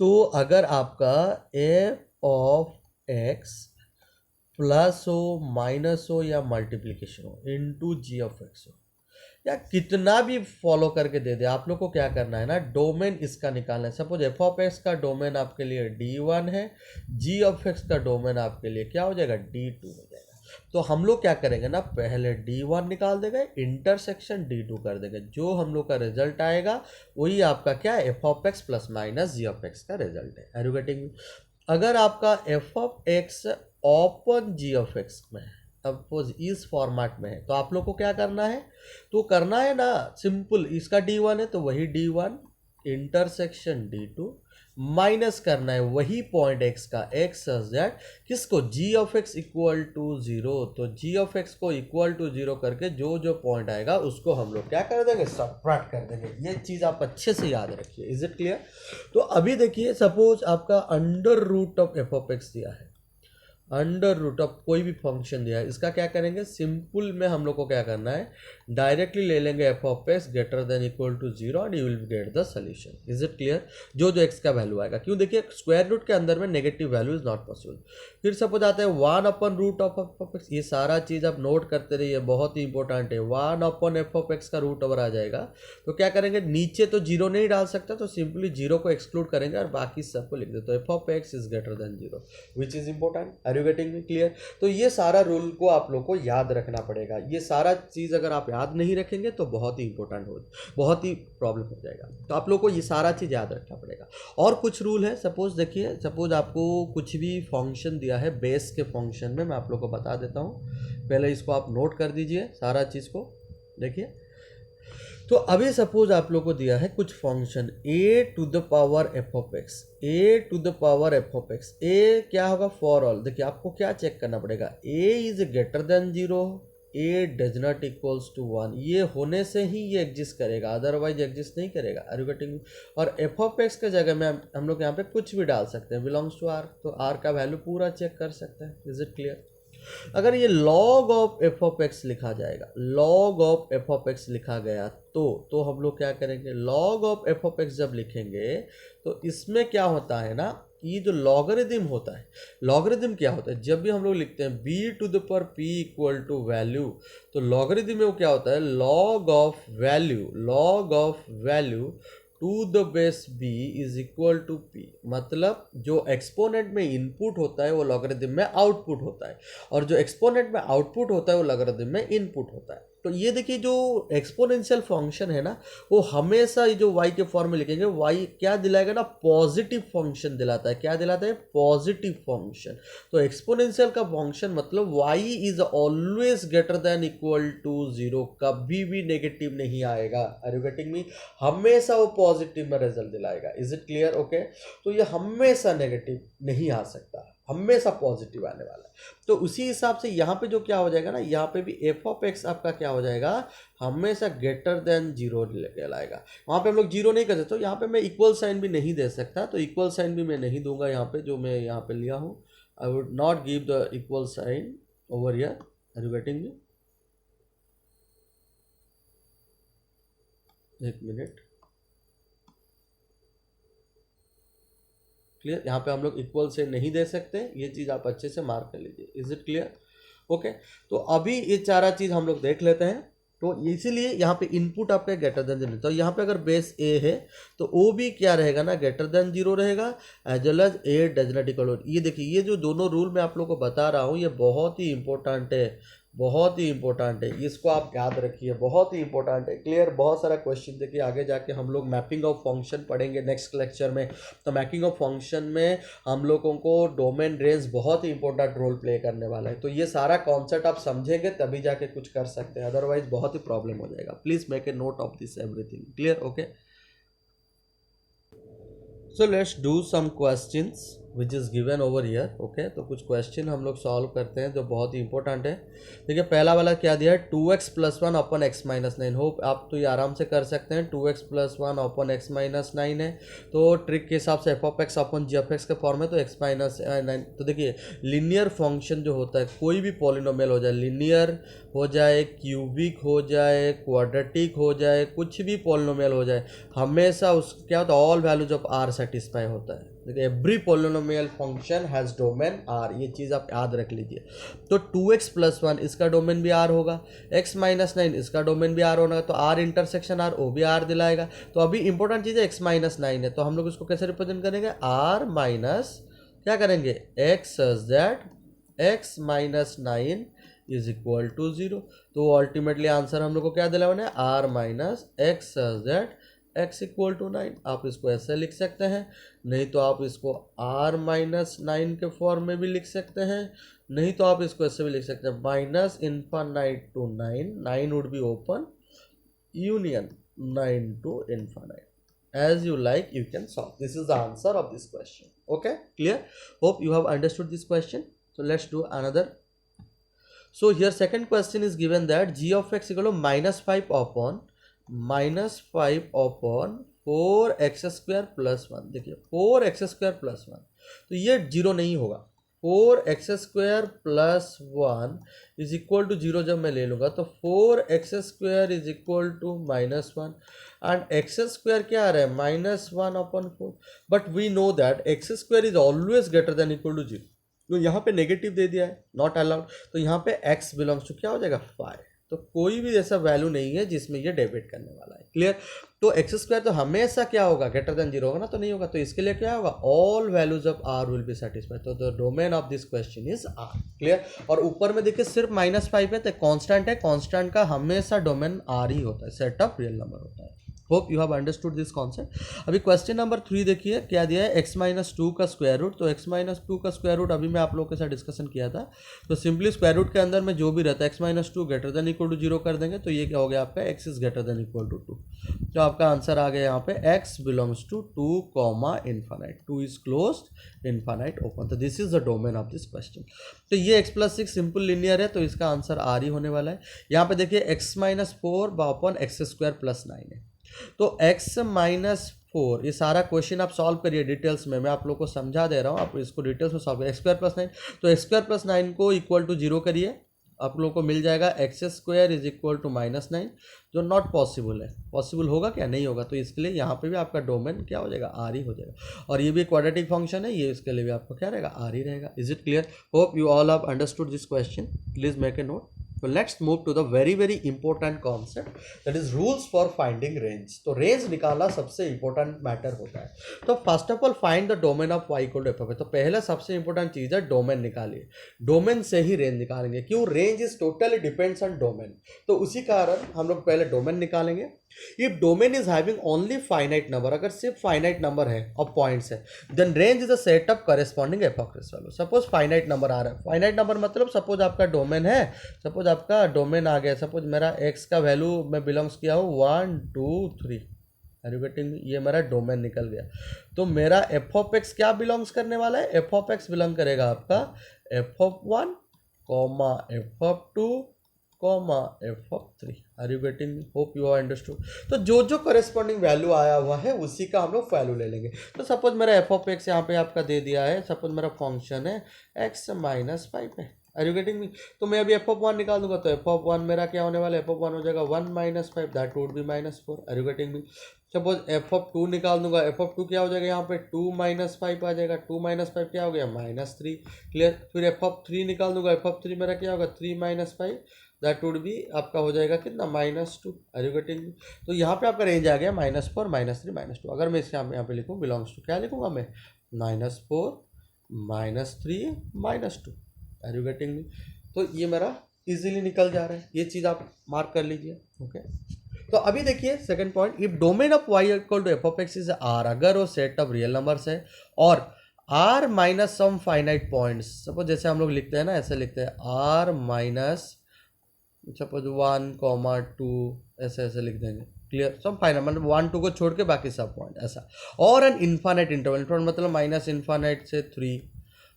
तो अगर आपका एफ ऑफ एक्स प्लस हो, माइनस हो या मल्टीप्लीकेशन हो इनटू जी ऑफ एक्स हो, या कितना भी फॉलो करके दे दे, आप लोग को क्या करना है ना, डोमेन इसका निकालना है। सपोज एफ ऑफ एक्स का डोमेन आपके लिए D1 है, जी ऑफ एक्स का डोमेन आपके लिए क्या हो जाएगा, D2 हो जाएगा। तो हम लोग क्या करेंगे ना, पहले D1 निकाल देंगे, इंटरसेक्शन D2 कर देंगे, जो हम लोग का रिजल्ट आएगा वही आपका क्या है, f of x plus minus g of x का रिजल्ट है। Are you getting? अगर आपका f of x open g of x में है, सपोज इस फॉर्मेट में है, तो आप लोग को क्या करना है, तो करना है ना सिंपल, इसका D1 है तो वही D1 इंटरसेक्शन D2 माइनस करना है वही पॉइंट x का, x z किसको, g of x equal to 0। तो g ऑफ x को इक्वल टू 0 करके जो जो पॉइंट आएगा उसको हम लोग क्या कर देंगे, सबट्रैक्ट कर देंगे। ये चीज़ आप अच्छे से याद रखिए। Is it clear? तो अभी देखिए, सपोज आपका under root of f of x दिया है, अंडर रूट ऑफ कोई भी फंक्शन दिया है, इसका क्या करेंगे, सिंपल में हम लोग को क्या करना है, डायरेक्टली ले लेंगे f of x greater than equal to 0 and you will get the solution. Is it clear? जो जो एक्स का वैल्यू आएगा, क्यों देखिए स्क्वायर रूट के अंदर में negative value is not possible. फिर सपोज आते हैं 1 अपन root of f of x, ये सारा चीज़ आप नोट करते रहिए, बहुत ही इंपॉर्टेंट है। 1 अपन एफ ऑफ एक्स का रूट ओवर आ जाएगा, तो क्या करेंगे, नीचे तो 0 नहीं डाल सकता, तो सिंपली 0 को एक्सक्लूड करेंगे और बाकी सबको लिख दे, तो F of x is greater than 0 which is important. Are you getting me clear? तो ये सारा रूल को आप लोग को याद रखना पड़ेगा। ये सारा चीज़ अगर आप याद नहीं रखेंगे तो बहुत ही इंपॉर्टेंट हो, बहुत ही प्रॉब्लम हो जाएगा। तो आप लोग को ये सारा चीज़ याद रखना पड़ेगा। और कुछ रूल है, सपोज देखिए, सपोज आपको कुछ भी फंक्शन दिया है बेस के फंक्शन में, मैं आप लोग को बता देता हूँ, पहले इसको आप नोट कर दीजिए सारा चीज़ को। देखिए, तो अभी सपोज आप लोग को दिया है कुछ function a to the power f of x, a to the power f of x, a क्या होगा, फॉर ऑल। देखिए आपको क्या चेक करना पड़ेगा, a is greater than 0, a does not equals to 1, ये होने से ही ये एग्जिस्ट करेगा, अदरवाइज एग्जिस्ट नहीं करेगा। Are you getting? और एफ ऑफ एक्स के जगह में हम लोग यहाँ पे कुछ भी डाल सकते हैं, बिलोंग्स टू आर, तो आर का वैल्यू पूरा चेक कर सकते हैं। Is it clear? अगर ये log of f of x लिखा जाएगा, log of f of x लिखा गया, तो हम लोग क्या करेंगे, log of f of x जब लिखेंगे तो इसमें क्या होता है ना, ये जो लॉगरिदम होता है, लॉगरिदम क्या होता है, जब भी हम लोग लिखते हैं b to the power p equal to value, तो लॉगरिदम में वो क्या होता है, log of value, log of value to the base b is equal to p। मतलब जो एक्सपोनेंट में इनपुट होता है वो लॉगरिदम में आउटपुट होता है, और जो एक्सपोनेंट में आउटपुट होता है वो लॉगरिदम में इनपुट होता है। तो ये देखिए, जो एक्सपोनेंशियल फंक्शन है ना, वो हमेशा ये जो y के फॉर्म में लिखेंगे, y क्या दिलाएगा ना, पॉजिटिव फंक्शन दिलाता है। क्या दिलाता है? Positive function. तो एक्सपोनेंशियल का फंक्शन मतलब y is always greater than equal to 0, कभी भी नेगेटिव नहीं आएगा। Are you getting me? हमेशा वो पॉजिटिव में रिजल्ट दिलाएगा। Is it clear? ओके, तो ये हमेशा नेगेटिव नहीं आ सकता, हमेशा पॉजिटिव आने वाला है। तो उसी हिसाब से यहाँ पे जो क्या हो जाएगा ना, यहाँ पे भी एफ ऑफ एक्स आपका क्या हो जाएगा, हमेशा ग्रेटर देन 0 कहलाएगा। वहाँ पे हम लोग 0 नहीं कर सकते, तो यहाँ पे मैं इक्वल साइन भी नहीं दे सकता, तो इक्वल साइन भी मैं नहीं दूंगा यहाँ पे, जो मैं यहाँ पे लिया हूँ। I would not give the equal sign over here. Are you getting me? एक मिनट, क्लियर। यहाँ पे हम लोग इक्वल से नहीं दे सकते, ये चीज़ आप अच्छे से मार्क कर लीजिए। Is it clear? ओके, तो अभी ये चारा चीज़ हम लोग देख लेते हैं। तो इसीलिए यहाँ पे इनपुट आपका ग्रेटर देन जीरो, तो यहाँ पे अगर बेस ए है तो ओ भी क्या रहेगा ना, ग्रेटर देन जीरो रहेगा, as well as a does not equal. ये देखिए, ये जो दोनों रूल मैं आप लोग को बता रहा हूँ ये बहुत ही इंपॉर्टेंट है, बहुत ही इंपॉर्टेंट है, इसको आप याद रखिए, बहुत ही इंपॉर्टेंट है। क्लियर? बहुत सारा क्वेश्चन देखिए, आगे जाके हम लोग मैपिंग ऑफ फंक्शन पढ़ेंगे नेक्स्ट लेक्चर में। तो मैपिंग ऑफ फंक्शन में हम लोगों को डोमेन रेंज बहुत ही इंपॉर्टेंट रोल प्ले करने वाला है। तो ये सारा कॉन्सेप्ट आप समझेंगे तभी जाके कुछ कर सकते हैं, अदरवाइज बहुत ही प्रॉब्लम हो जाएगा। Please make a note of this everything. Clear? Okay, so let's do some questions which is given over here. Okay, तो कुछ क्वेश्चन हम लोग सॉल्व करते हैं जो बहुत ही इंपॉर्टेंट है। देखिए, पहला वाला क्या दिया है, 2x + 1 अपन x - 9। होप आप तो ये आराम से कर सकते हैं। 2x + 1 अपन x - 9 है, तो ट्रिक के हिसाब से f(x) अपन g(x) के फॉर्म में, तो x - 9। तो देखिए, लीनियर फंक्शन जो होता है, कोई भी पॉलिनोमियल हो जाए, लीनियर हो जाए, क्यूबिक हो जाए, क्वाड्रेटिक हो जाए, कुछ भी पॉलिनोमियल हो जाए, हमेशा उस क्या होता है, all values of R satisfy होता है। देखिए, every polynomial function has domain R, ये चीज़ आप याद रख लीजिए। तो 2x + 1 इसका डोमेन भी आर होगा, x - 9 इसका डोमेन भी आर होगा, तो आर इंटरसेक्शन आर, वो भी आर दिलाएगा। तो अभी इंपॉर्टेंट चीज़ है x - 9 है, तो हम लोग इसको कैसे रिप्रेजेंट करेंगे, आर माइनस क्या करेंगे, x such that x - 9 is equal to 0। तो अल्टीमेटली आंसर हम लोग को क्या दिला है, R minus x such that x equal to 9। आप इसको ऐसे लिख सकते हैं, नहीं तो आप इसको r - 9 के फॉर्म में भी लिख सकते हैं, नहीं तो आप इसको ऐसे भी लिख सकते हैं, -∞ to 9, 9 would be open union 9 to infinite, as you like you can solve. This is the answer of this question. Okay, clear? Hope you have understood this question. So let's do another. So here second question is given that g of x equal to -5 upon -5/4x² + 1। देखिए, 4x² + 1, तो ये जीरो नहीं होगा। 4x² + 1 is equal to zero जब मैं ले लूँगा, तो 4x² is equal to -1, and x² क्या आ रहा है, -1/4। But we know that x² is always greater than equal to 0, तो यहाँ पे नेगेटिव दे दिया है, नॉट अलाउड, तो यहाँ पे x बिलोंग्स टू क्या हो जाएगा, 5। तो कोई भी ऐसा वैल्यू नहीं है जिसमें ये डेबिट करने वाला है। क्लियर? तो x² तो हमेशा क्या होगा, ग्रेटर देन 0 होगा ना, तो नहीं होगा, तो इसके लिए क्या होगा, all values of r will be satisfied. तो the domain of this question is r। Clear? और ऊपर में देखिए सिर्फ -5 है, तो कांस्टेंट है, कांस्टेंट का हमेशा डोमेन r ही होता है, सेट ऑफ रियल नंबर होता है। Hope you have understood this concept. अभी क्वेश्चन नंबर 3 देखिए, क्या दिया है, x - 2 का स्क्वायर रूट। तो x - 2 का स्क्वायर रूट अभी मैं आप लोगों के साथ डिस्कशन किया था। तो सिंपली स्क्वायर रूट के अंदर में जो भी रहता है, x - 2 greater than equal to 0 कर देंगे, तो ये क्या हो गया आपका, x is greater than equal to 2। तो आपका आंसर आ गया यहाँ पे x belongs to 2, infinite, 2 is closed, infinite open. तो this is the domain of this question. तो ये x + 6 सिंपल लिनियर है, तो इसका आंसर r ही होने वाला है। यहाँ पे देखिए x - 4/x² + 9 है, तो x - 4, ये सारा क्वेश्चन आप सॉल्व करिए डिटेल्स में, मैं आप लोग को समझा दे रहा हूँ, आप इसको डिटेल्स में सॉल्व करिए। x² + 9, तो x² + 9 को इक्वल टू 0 करिए, आप लोग को मिल जाएगा x² इज इक्वल टू -9, जो नॉट पॉसिबल है। पॉसिबल होगा क्या, नहीं होगा, तो इसके लिए यहाँ पे भी आपका डोमेन क्या हो जाएगा, r ही हो जाएगा। और ये भी क्वाड्रेटिक फंक्शन है, ये इसके लिए भी आपको क्या रहेगा, r ही रहेगा। Is it clear? Hope you all have understood this question. Please make a note. So let's move to the very important concept, that is rules for finding range। तो रेंज निकालना सबसे इंपॉर्टेंट मैटर होता है। तो first of all find the domain of y equal to f। तो पहला सबसे इंपॉर्टेंट चीज है डोमेन निकालिए, डोमेन से ही रेंज निकालेंगे। क्यों? Range is totally depends on domain, तो उसी कारण हम लोग पहले डोमेन निकालेंगे। If domain is having only finite number, अगर सिर्फ फाइनाइट नंबर है और पॉइंट्स है, then range is a set of corresponding f(x) value. Suppose finite number आ रहा है, फाइनाइट नंबर मतलब सपोज आपका डोमेन है, सपोज आपका डोमेन आ गया, सपोज मेरा x का वैल्यू मैं बिलोंग्स किया हूँ 1 2 3, एजुकेटिंग, ये मेरा डोमेन निकल गया। तो मेरा f(x) क्या बिलोंग्स करने वाला है, f(x) बिलोंग करेगा आपका f(1), f(2), f(3)। Are you getting? Hope you are understood. तो जो जो करेस्पॉन्डिंग वैल्यू आया हुआ है उसी का हम लोग वैल्यू ले लेंगे। तो सपोज मेरा f(x) यहाँ पे आपका दे दिया है, सपोज मेरा फंक्शन है x - 5 है, आर यू गेटिंग मी? तो मैं अभी एफ ऑफ वन निकाल दूंगा, तो एफ ऑफ वन मेरा क्या होने वाला है, एफ ऑफ वन हो जाएगा 1 - 5, that would be -4। Are you getting me? Suppose f of two निकाल दूंगा, एफ ऑफ टू क्या हो जाएगा यहाँ पे 2 - 5 आ जाएगा, 2 - 5 क्या हो गया -3। क्लियर? फिर एफ ऑफ थ्री निकाल दूंगा, एफ ऑफ थ्री मेरा क्या होगा 3 - 5, दैट वुड बी आपका हो जाएगा कितना -2। Are you getting me? तो यहाँ पे आपका रेंज आ गया -4 -3 -2। अगर मैं इसके यहाँ पे लिखूँ बिलोंग्स टू, क्या लिखूंगा मैं, -4 -3 -2। Are you getting me? तो ये मेरा इजीली निकल जा रहा है, ये चीज़ आप मार्क कर लीजिए। ओके, तो अभी देखिए second point, if domain of y equal to F of x is R, अगर वो सेट ऑफ रियल नंबर्स है और r minus some finite points, suppose जैसे हम लोग लिखते हैं ना, ऐसे लिखते हैं r माइनस सपोज 1, 2, ऐसे ऐसे लिख देंगे। क्लियर? सब फाइनल मतलब 1, 2 को छोड़ के बाकी सब पॉइंट ऐसा, और एन इन्फानाइट इंटरवल, इंटरवल मतलब माइनस इन्फानाइट से 3,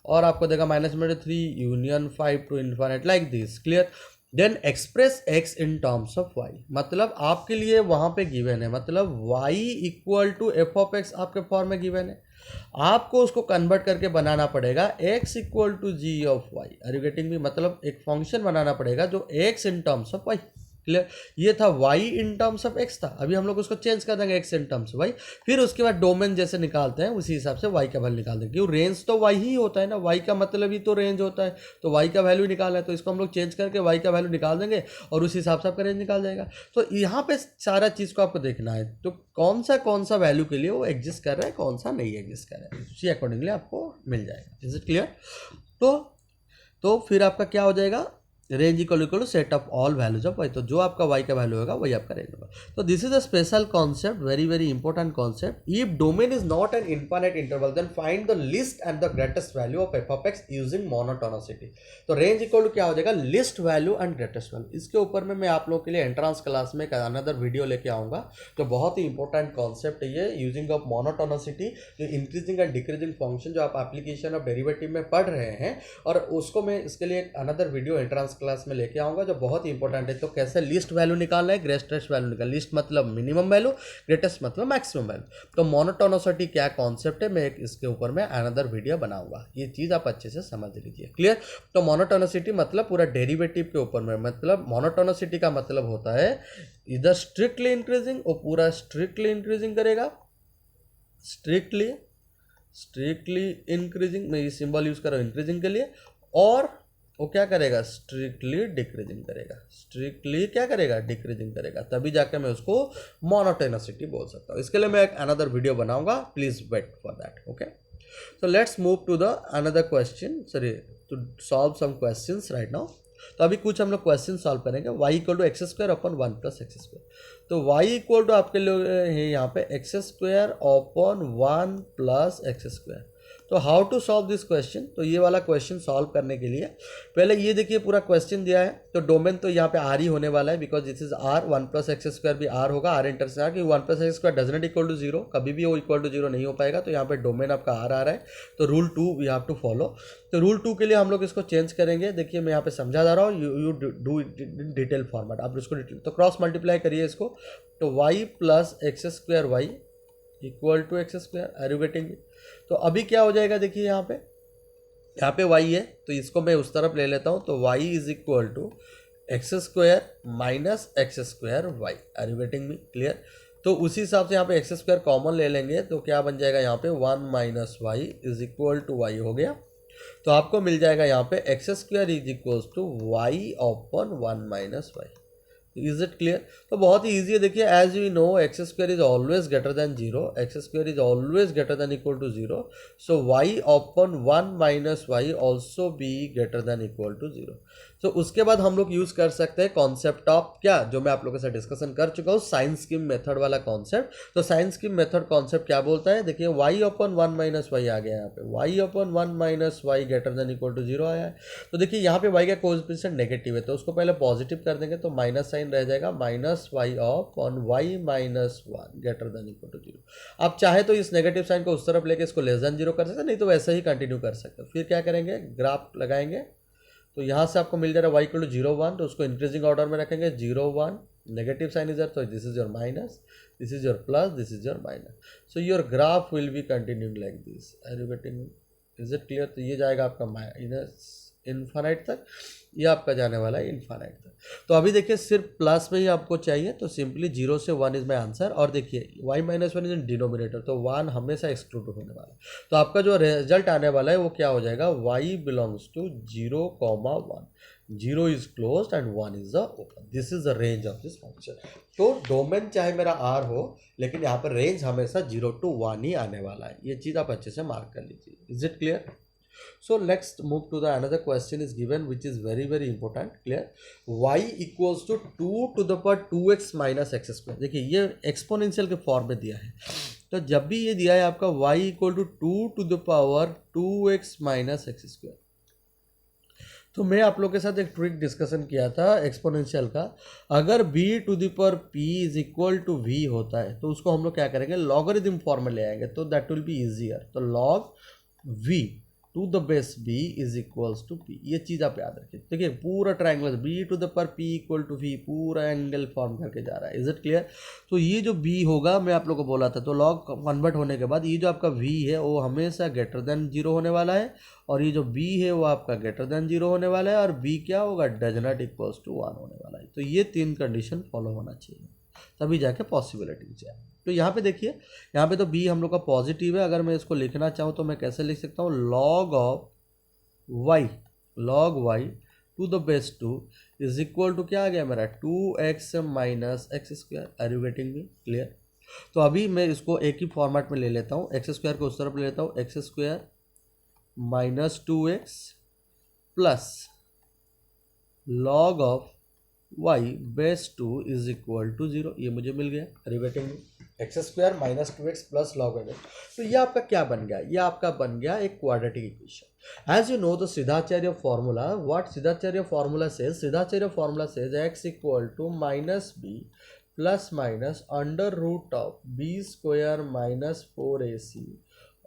और आपको देगा -3 union 5 to infinite, like this. Clear? Then express x in terms of y, मतलब आपके लिए वहां पे गिवन है, मतलब y equal to F of x आपके फॉर्म में गिवन है, आपको उसको कन्वर्ट करके बनाना पड़ेगा x equal to g of y. Are you getting me? मतलब एक फंक्शन बनाना पड़ेगा जो x in terms of y। Clear? ये था y in terms of x था, अभी हम लोग उसको चेंज कर देंगे x in terms of y। फिर उसके बाद डोमेन जैसे निकालते हैं उसी हिसाब से y का वैल्यू निकाल देंगे, क्यों रेंज तो y ही होता है ना, y का मतलब ही तो रेंज होता है, तो y का वैल्यू निकालना है, तो इसको हम लोग चेंज करके y का वैल्यू निकाल देंगे और उस हिसाब से आपका रेंज निकाल जाएगा। तो यहाँ पे सारा चीज़ को आपको देखना है, तो कौन सा वैल्यू के लिए वो एग्जिस्ट कर रहा है, कौन सा नहीं एग्जिस्ट कर रहा है, उसी अकॉर्डिंगली आपको मिल जाएगा। Is it clear? तो फिर आपका क्या हो जाएगा, range equal to set of all values of y, तो जो आपका वाई का वैल्यू होगा वही आपका रेंज होगा। तो this is a special concept, very very important concept. If domain is not an infinite interval then find the least and the greatest value of f of x using monotonicity. तो रेंज इक्वल टू क्या हो जाएगा, least value and greatest value. इसके ऊपर में मैं आप लोगों के लिए एंट्रांस क्लास में अनदर वीडियो लेके आऊंगा, तो बहुत ही इंपॉर्टेंट कॉन्सेप्ट है ये, यूजिंग ऑफ मोनोटोनिसिटी, जो इंक्रीजिंग एंड डिक्रीजिंग फंक्शन जो आप एप्लीकेशन ऑफ डेरिवेटिव में पढ़ रहे हैं, और उसको मैं इसके लिए अनदर वीडियो एंट्रांस क्लास में लेके आऊंगा जो बहुत ही इंपॉर्टेंट है। तो कैसे लिस्ट वैल्यू निकालना है, ग्रेटेस्ट वैल्यू निकालना, लिस्ट मतलब मिनिमम वैल्यू, ग्रेटेस्ट मतलब मैक्सिमम वैल्यू। तो मोनोटोनिसिटी क्या कॉन्सेप्ट है, मैं इसके ऊपर में अनदर वीडियो बनाऊंगा, ये चीज़ आप अच्छे से समझ लीजिए। क्लियर? तो मोनोटोनिसिटी मतलब पूरा डेरिवेटिव के ऊपर में, मतलब मोनोटोनिसिटी का मतलब होता है इधर स्ट्रिक्टली इंक्रीजिंग, और पूरा स्ट्रिक्टली इंक्रीजिंग करेगा, स्ट्रिक्टली इंक्रीजिंग, मैं ये सिंबल यूज कर रहा हूँ इंक्रीजिंग के लिए, और वो क्या करेगा, स्ट्रिक्टली डिक्रीजिंग करेगा, स्ट्रिक्टली क्या करेगा, डिक्रीजिंग करेगा, तभी जाके मैं उसको मोनोटोनिसिटी बोल सकता हूँ। इसके लिए मैं एक अनदर वीडियो बनाऊंगा, please wait for that. Okay, so let's move to the another question, sorry, to solve some questions right now। तो अभी कुछ हम लोग क्वेश्चन सॉल्व करेंगे। y equal to x square upon 1 + x square, तो y इक्वल टू आपके लोग है यहाँ पे x square upon 1 + x square. तो how to solve this question, तो ये वाला क्वेश्चन सॉल्व करने के लिए पहले ये देखिए पूरा क्वेश्चन दिया है, तो डोमेन तो यहाँ पे आर ही होने वाला है, because this is R, 1 + x square भी आर होगा, आर इंटरसेक्शन आर, कि 1 + x square does not equal to 0, कभी भी वो इक्वल टू 0 नहीं हो पाएगा, तो यहाँ पे डोमेन आपका आर आ रहा है, तो rule 2 we have to follow. तो रूल 2 के लिए हम लोग इसको चेंज करेंगे, देखिए मैं यहाँ पे समझा जा रहा हूँ, यू डू डिटेल फॉर्मेट, आप इसको डिटेल, तो क्रॉस मल्टीप्लाई करिए इसको, तो y + x square y equal to x square. Are you getting? तो अभी क्या हो जाएगा, देखिए यहाँ पे y है, तो इसको मैं उस तरफ ले लेता हूँ, तो y is equal to x square minus x square y. Are you getting me? Clear? तो उसी हिसाब से यहाँ पे एक्स स्क्वायर कॉमन ले लेंगे, तो क्या बन जाएगा यहाँ पे 1 - y is equal to y हो गया, तो आपको मिल जाएगा यहाँ पे x square is equal to y अपन 1 - y। Is it clear? तो बहुत ही ईजी है, देखिए as you know x square is always greater than 0, x square is always greater than equal to 0, so y अपन 1 - y also be greater than equal to 0। तो उसके बाद हम लोग यूज कर सकते हैं कॉन्सेप्ट ऑफ क्या, जो मैं आप लोगों के साथ डिस्कशन कर चुका हूँ, साइन स्कीम मेथड वाला कॉन्सेप्ट। तो साइन स्कीम मेथड कॉन्सेप्ट क्या बोलता है, देखिए y अपन 1 - y आ गया, यहाँ पे y अपन 1 - y greater than equal to 0 आया है, तो देखिए यहाँ पे y का कोएफिशिएंट नेगेटिव है, तो उसको पहले पॉजिटिव कर देंगे, तो माइनस साइन रह जाएगा, -y अपन y - 1 greater than equal to 0। आप चाहे तो इस नेगेटिव साइन को उस तरफ लेके इसको लेस देन 0 कर सकते हैं, नहीं तो वैसे ही कंटिन्यू कर सकते हैं। फिर क्या करेंगे, ग्राफ लगाएंगे, तो यहाँ से आपको मिल जा रहा है y इक्वल टू 0 1, तो उसको इंक्रीजिंग ऑर्डर में रखेंगे, 0 1, नेगेटिव साइन इज तो this is your minus, this is your plus, this is your minus, so your graph will be continuing like this. Are you getting? Is it clear? तो ये जाएगा आपका माइनस इन्फानाइट तक, ये आपका जाने वाला है इन्फानाइट तक। तो अभी देखिए सिर्फ प्लस में ही आपको चाहिए, तो सिंपली 0 से 1 इज माई आंसर। और देखिए y minus one is in denominator, तो 1 हमेशा एक्सक्लूड होने वाला है। तो आपका जो रिजल्ट आने वाला है वो क्या हो जाएगा, y belongs to 0, 1, 0 is close and 1 is the open. This is the range of this function. तो डोमेन चाहे मेरा r हो, लेकिन यहाँ पर रेंज हमेशा 0 to 1 ही आने वाला है। ये चीज़ आप अच्छे से मार्क कर लीजिए। Is it clear? So let's move to the another question is given, which is very important. Clear? Y equals to 2 to the power 2x minus x square। देखिए ये एक्सपोनेंशियल के फॉर्म में दिया है, तो जब भी ये दिया है आपका y equal to 2 to the power 2x minus x square, तो मैं आप लोग के साथ एक ट्रिक डिस्कशन किया था एक्सपोनेंशियल का। अगर b to the power p is equal to v होता है, तो उसको हम लोग क्या करेंगे, लॉगरिथम फॉर्म में ले आएंगे, तो दैट विल बी इजियर। तो log v to the base b is equals to p, ये चीज़ आप याद रखिए। देखिए पूरा triangle b to the power p equal to v पूरा एंगल फॉर्म करके जा रहा है। Is it clear? तो ये जो b होगा, मैं आप लोग को बोला था, तो लॉग कन्वर्ट होने के बाद ये जो आपका v है वो हमेशा ग्रेटर देन 0 होने वाला है, और ये जो b है वो आपका ग्रेटर देन 0 होने वाला है, और b क्या होगा, डज नॉट इक्वल्स टू 1 होने वाला है। तो ये 3 कंडीशन फॉलो होना चाहिए, तभी जाके पॉसिबिलिटी है। तो यहाँ पे देखिए, यहाँ पे तो b हम लोग का पॉजिटिव है। अगर मैं इसको लिखना चाहूँ तो मैं कैसे लिख सकता हूँ, log of y to the base 2 is equal to क्या आ गया मेरा, 2x minus x square. Are you getting me? Clear? तो अभी मैं इसको एक ही फॉर्मेट में ले लेता हूँ, एक्स स्क्वायर को उस तरफ ले लेता हूँ, x square minus 2x plus log of y base 2 is equal to 0। ये मुझे मिल गया। Rewriting x square minus 2x plus log of. तो ये आपका क्या बन गया, ये आपका बन गया एक quadratic equation. As you know the Siddhacharya formula, what Siddhacharya formula says, Siddhacharya formula says x equal to minus b plus minus under root of b square minus 4ac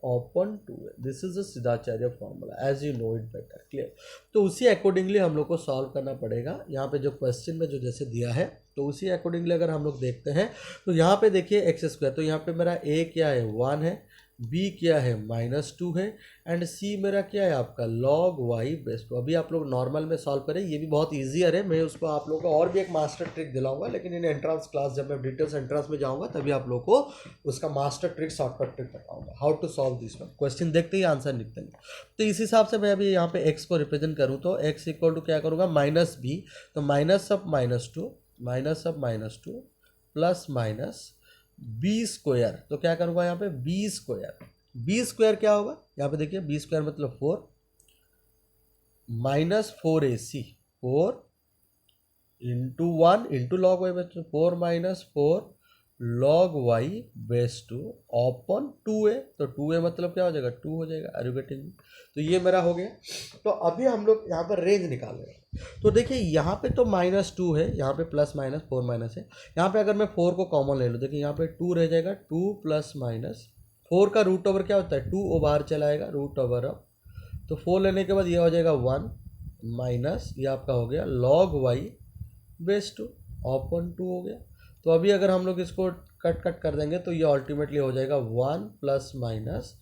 open 2a। This is the Siddhacharya formula, as you know it better. Clear? तो उसी अकॉर्डिंगली हम लोग को सॉल्व करना पड़ेगा। यहाँ पे जो क्वेश्चन में जो जैसे दिया है, तो उसी अकॉर्डिंगली अगर हम लोग देखते हैं, तो यहाँ पे देखिए एक्स स्क्वायर, तो यहाँ पे मेरा a क्या है, 1 है, b क्या है, -2 है, एंड c मेरा क्या है आपका log y बेस 2। अभी आप लोग नॉर्मल में सॉल्व करें, ये भी बहुत ईजियर है। मैं उसको आप लोगों को और भी एक मास्टर ट्रिक दिलाऊंगा, लेकिन इन एंट्रांस क्लास जब मैं डिटेल्स एंट्रांस में जाऊंगा तभी आप लोग को उसका मास्टर ट्रिक, शॉर्टकट ट्रिक बताऊंगा, how to solve this one. Question देखते ही आंसर लिखते हैं। तो इस हिसाब से मैं अभी यहाँ पे x को रिप्रेजेंट करूँ, तो x इक्वल टू क्या करूँगा, -b, तो -2 प्लस माइनस बी स्क्वायर, तो क्या करूँगा यहाँ पे, बी स्क्वायर क्या होगा, यहाँ पे देखिए बी स्क्वायर मतलब 4 minus 4ac, 4 into 1 into log y base 2, 4 minus 4 log y base 2 open 2a। तो 2a मतलब क्या हो जाएगा, 2 हो जाएगा। Are you getting? तो ये मेरा हो गया। तो अभी हम लोग यहाँ पर रेंज निकाल रहे हैं। तो देखिए यहाँ पे तो -2 है, यहाँ पे प्लस माइनस 4 माइनस है। यहाँ पे अगर मैं 4 को कॉमन ले लूँ, देखिए यहाँ पे 2 रह जाएगा, 2 प्लस माइनस 4 का रूट ओवर क्या होता है, 2 ओ बाहर चलाएगा, रूट ओवर ऑफ, तो 4 लेने के बाद ये हो जाएगा 1 माइनस, ये आपका हो गया लॉग वाई बेस 2 ओपन 2 हो गया। तो अभी अगर हम लोग इसको कट कर देंगे, तो ये अल्टीमेटली हो जाएगा 1 plus minus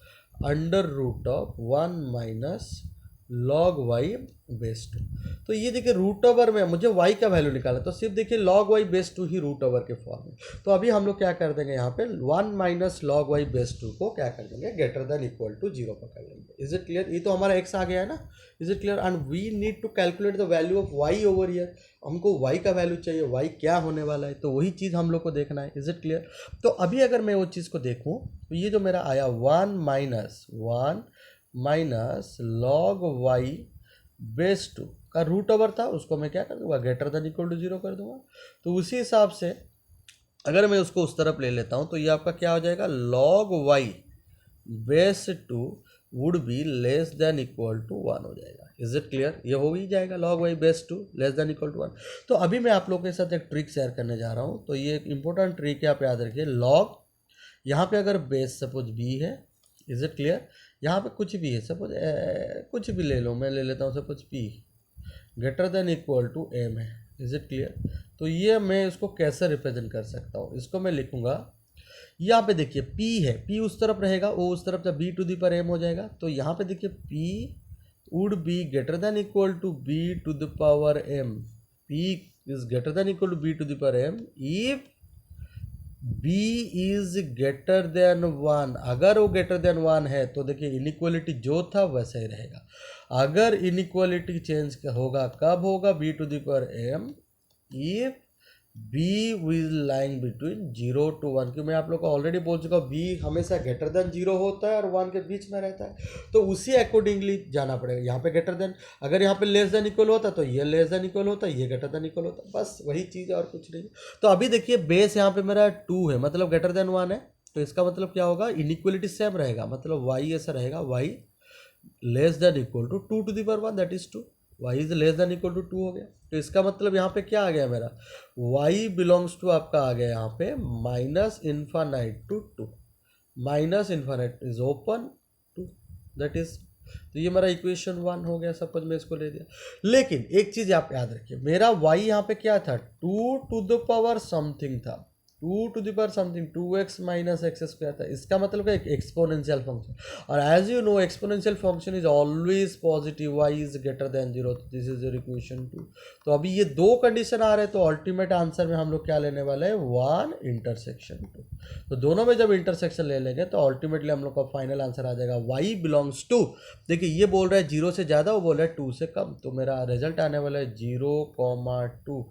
under root of 1 minus log y base 2। तो ये देखिए रूट ओवर में मुझे y का वैल्यू निकाला, तो सिर्फ देखिए log y बेस 2 ही रूट ओवर के फॉर्म में। तो अभी हम लोग क्या कर देंगे, यहाँ पे 1 माइनस लॉग वाई बेस 2 को क्या कर देंगे, ग्रेटर देन इक्वल टू 0 पर कर लेंगे। Is it clear? ये तो हमारा x आ गया है ना। Is it clear? And we need to calculate the value of y over here. हमको y का वैल्यू चाहिए, y क्या होने वाला है, तो वही चीज़ हम लोग को देखना है। Is it clear? तो अभी अगर मैं वो चीज़ को देखूँ, तो ये जो मेरा आया 1 माइनस लॉग वाई बेस 2 का रूट ओवर था, उसको मैं क्या कर दूंगा, ग्रेटर देन इक्वल टू 0 कर दूंगा। तो उसी हिसाब से अगर मैं उसको उस तरफ ले लेता हूँ, तो ये आपका क्या हो जाएगा, log y base 2 would be less than equal to 1 हो जाएगा। Is it clear? ये हो ही जाएगा, log y base 2 less than equal to 1। तो अभी मैं आप लोगों के साथ एक ट्रिक शेयर करने जा रहा हूँ। तो ये एक इंपॉर्टेंट ट्रिक है, आप याद रखिए। log यहाँ पे अगर बेस सपोज b है, इज इट क्लियर, यहाँ पे कुछ भी है, सपोज कुछ भी ले लो, मैं ले लेता हूँ suppose p greater than equal to m है। Is it clear? तो ये मैं इसको कैसे रिप्रेजेंट कर सकता हूँ, इसको मैं लिखूँगा, यहाँ पे देखिए p है, p उस तरफ रहेगा, वो उस तरफ जब b टू दी पर m हो जाएगा। तो यहाँ पे देखिए p would be greater than equal to b to the power m. p is greater than equal to b to the power m if b is greater than 1. अगर वो greater than 1 है तो देखिए इनइक्वालिटी जो था वैसा ही रहेगा. अगर इनइक्वालिटी चेंज होगा कब होगा, b to the power m if b is lying between 0 to 1. क्योंकि मैं आप लोग को ऑलरेडी बोल चुका हूँ b हमेशा ग्रेटर देन 0 होता है और 1 के बीच में रहता है, तो उसी अकॉर्डिंगली जाना पड़ेगा. यहाँ पे ग्रेटर देन, अगर यहाँ पे लेस देन इक्वल होता तो ये लेस देन इक्वल होता, ये ग्रेटर देन इक्वल होता, बस वही चीज़ और कुछ नहीं. तो अभी देखिए बेस यहाँ पे मेरा 2 है, मतलब ग्रेटर देन 1 है, तो इसका मतलब क्या होगा, इनइक्वलिटी सेम रहेगा, मतलब y ऐसा रहेगा, y less than equal to 2 to the power 1 that is 2. y is less than equal to 2 हो गया. तो इसका मतलब यहाँ पे क्या आ गया मेरा, y बिलोंग्स टू आपका आ गया यहाँ पे minus infinite to 2. Minus infinite is open two, that is, तो ये मेरा इक्वेशन 1 हो गया. सपोज मैं इसको ले दिया, लेकिन एक चीज आप याद रखिए, मेरा y यहाँ पे क्या था, 2 to the power समथिंग था, 2 to the power समथिंग, 2x माइनस एक्स स्क्वायर था. इसका मतलब है एक्सपोनेंशियल फंक्शन, और as you know exponential function is always positive, y is greater than 0. This is your equation 2. तो अभी ये दो कंडीशन आ रहे हैं, तो अल्टीमेट आंसर में हम लोग क्या लेने वाले हैं, 1 इंटरसेक्शन 2. तो दोनों में जब इंटरसेक्शन ले लेंगे तो अल्टीमेटली हम लोग का फाइनल आंसर आ जाएगा y बिलोंग्स टू, देखिए ये बोल रहा है 0 से ज़्यादा, वो बोल रहा है 2 से कम, तो मेरा रिजल्ट आने वाला है 0,2.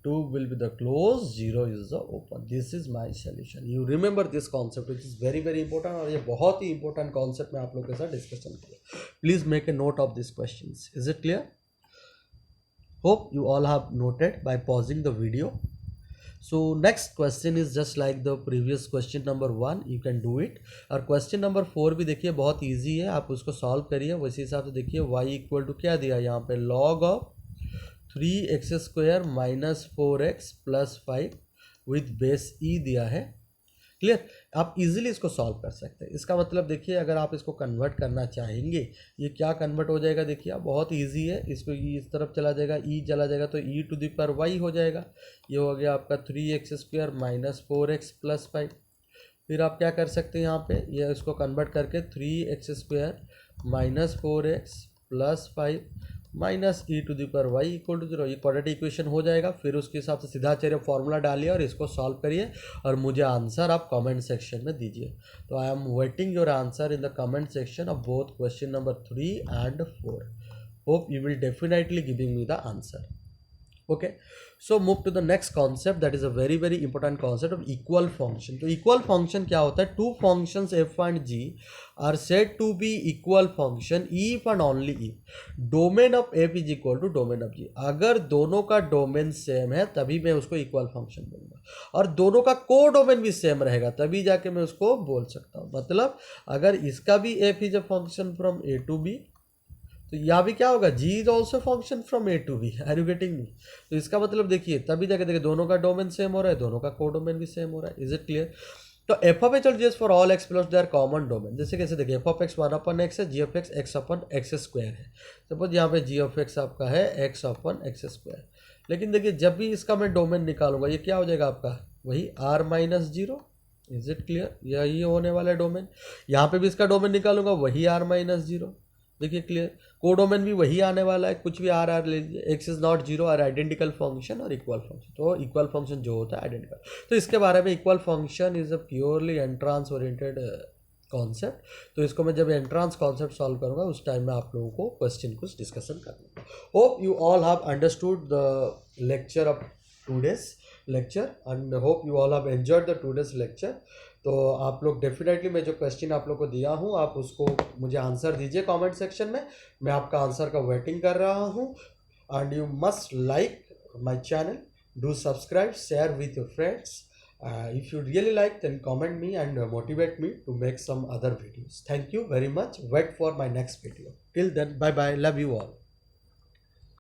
2 will be the close, 0 is the open. This is my solution. You remember this concept, which is very very important, और ये बहुत ही important concept मैं आप लोगों के साथ डिस्कशन किया. Please make a note of these questions. Is it clear? Hope you all have noted by pausing the video. So next question is just like the previous question number 1. You can do it. और question number 4 भी देखिए बहुत easy है, आप उसको solve करिए. वैसे हिसाब से देखिए y इक्वल टू क्या दिया यहाँ पे, log of 3x square minus 4x plus 5 with base e दिया है. क्लियर, आप इजीली इसको सॉल्व कर सकते हैं. इसका मतलब देखिए अगर आप इसको कन्वर्ट करना चाहेंगे, ये क्या कन्वर्ट हो जाएगा, देखिए आप बहुत इजी है. इसको इस तरफ चला जाएगा, e चला जाएगा तो e to the power y हो जाएगा. ये हो गया आपका 3x square minus 4x plus 5. फिर आप क्या कर सकते हैं यहाँ पे, ये इसको कन्वर्ट करके 3x square minus 4x plus 5 minus e to the power y equal to 0, ये क्वाड्रेटिक इक्वेशन हो जाएगा. फिर उसके हिसाब से सीधा चलिए फॉर्मूला डालिए और इसको सॉल्व करिए और मुझे आंसर आप कमेंट सेक्शन में दीजिए. तो I am waiting your answer in the comment section of both question number 3 and 4. Hope you will definitely giving me the answer. Okay, so move to the next concept, that is a very very important concept of equal function. तो equal function क्या होता है, two functions f and g are said to be equal function if and only if domain of f is equal to domain of g. अगर दोनों का डोमेन सेम है तभी मैं उसको इक्वल फंक्शन बोलूँगा, और दोनों का को डोमेन भी सेम रहेगा तभी जाके मैं उसको बोल सकता हूँ. मतलब अगर इसका भी f is a function from a to b, तो यहाँ भी क्या होगा, g is also function from a to b. Are you getting me? तो इसका मतलब देखिए तभी जाके देखिए दोनों का डोमेन सेम हो रहा है, दोनों का कोडोमेन भी सेम हो रहा है. Is it clear? तो एफ ऑफ एच और G S for all x plus their common domain. जैसे कैसे देखिए, एफ ऑफ एक्स 1/x है, G of x x/x square है. सपोज यहाँ पे जी ऑफ एक्स आपका है x/x स्क्वायर. लेकिन देखिए जब भी इसका मैं डोमेन निकालूंगा ये क्या हो जाएगा आपका, वही r-0. Is it clear? यही होने वाला है डोमेन. यहाँ पे भी इसका डोमेन निकालूंगा वही r-0. देखिए क्लियर, कोडोमेन भी वही आने वाला है, कुछ भी आर ले लीजिए. एक्स इज नॉट जीरो और आइडेंटिकल फंक्शन और इक्वल फंक्शन. तो इक्वल फंक्शन जो होता है आइडेंटिकल. तो इसके बारे में equal function is a purely entrance oriented concept. तो इसको मैं जब एंट्रांस कॉन्सेप्ट सॉल्व करूंगा उस टाइम में आप लोगों को क्वेश्चन कुछ डिस्कशन करना. Hope you all have understood the lecture of today's lecture and hope you all have enjoyed the today's lecture. तो आप लोग डेफिनेटली मैं जो क्वेश्चन आप लोग को दिया हूँ आप उसको मुझे आंसर दीजिए कमेंट सेक्शन में. मैं आपका आंसर का वेटिंग कर रहा हूँ. And you must like my channel, do subscribe, share with your friends. If you really like, then comment me and motivate me to make some other videos. Thank you very much. Wait for my next video. Till then, bye bye. Love you all.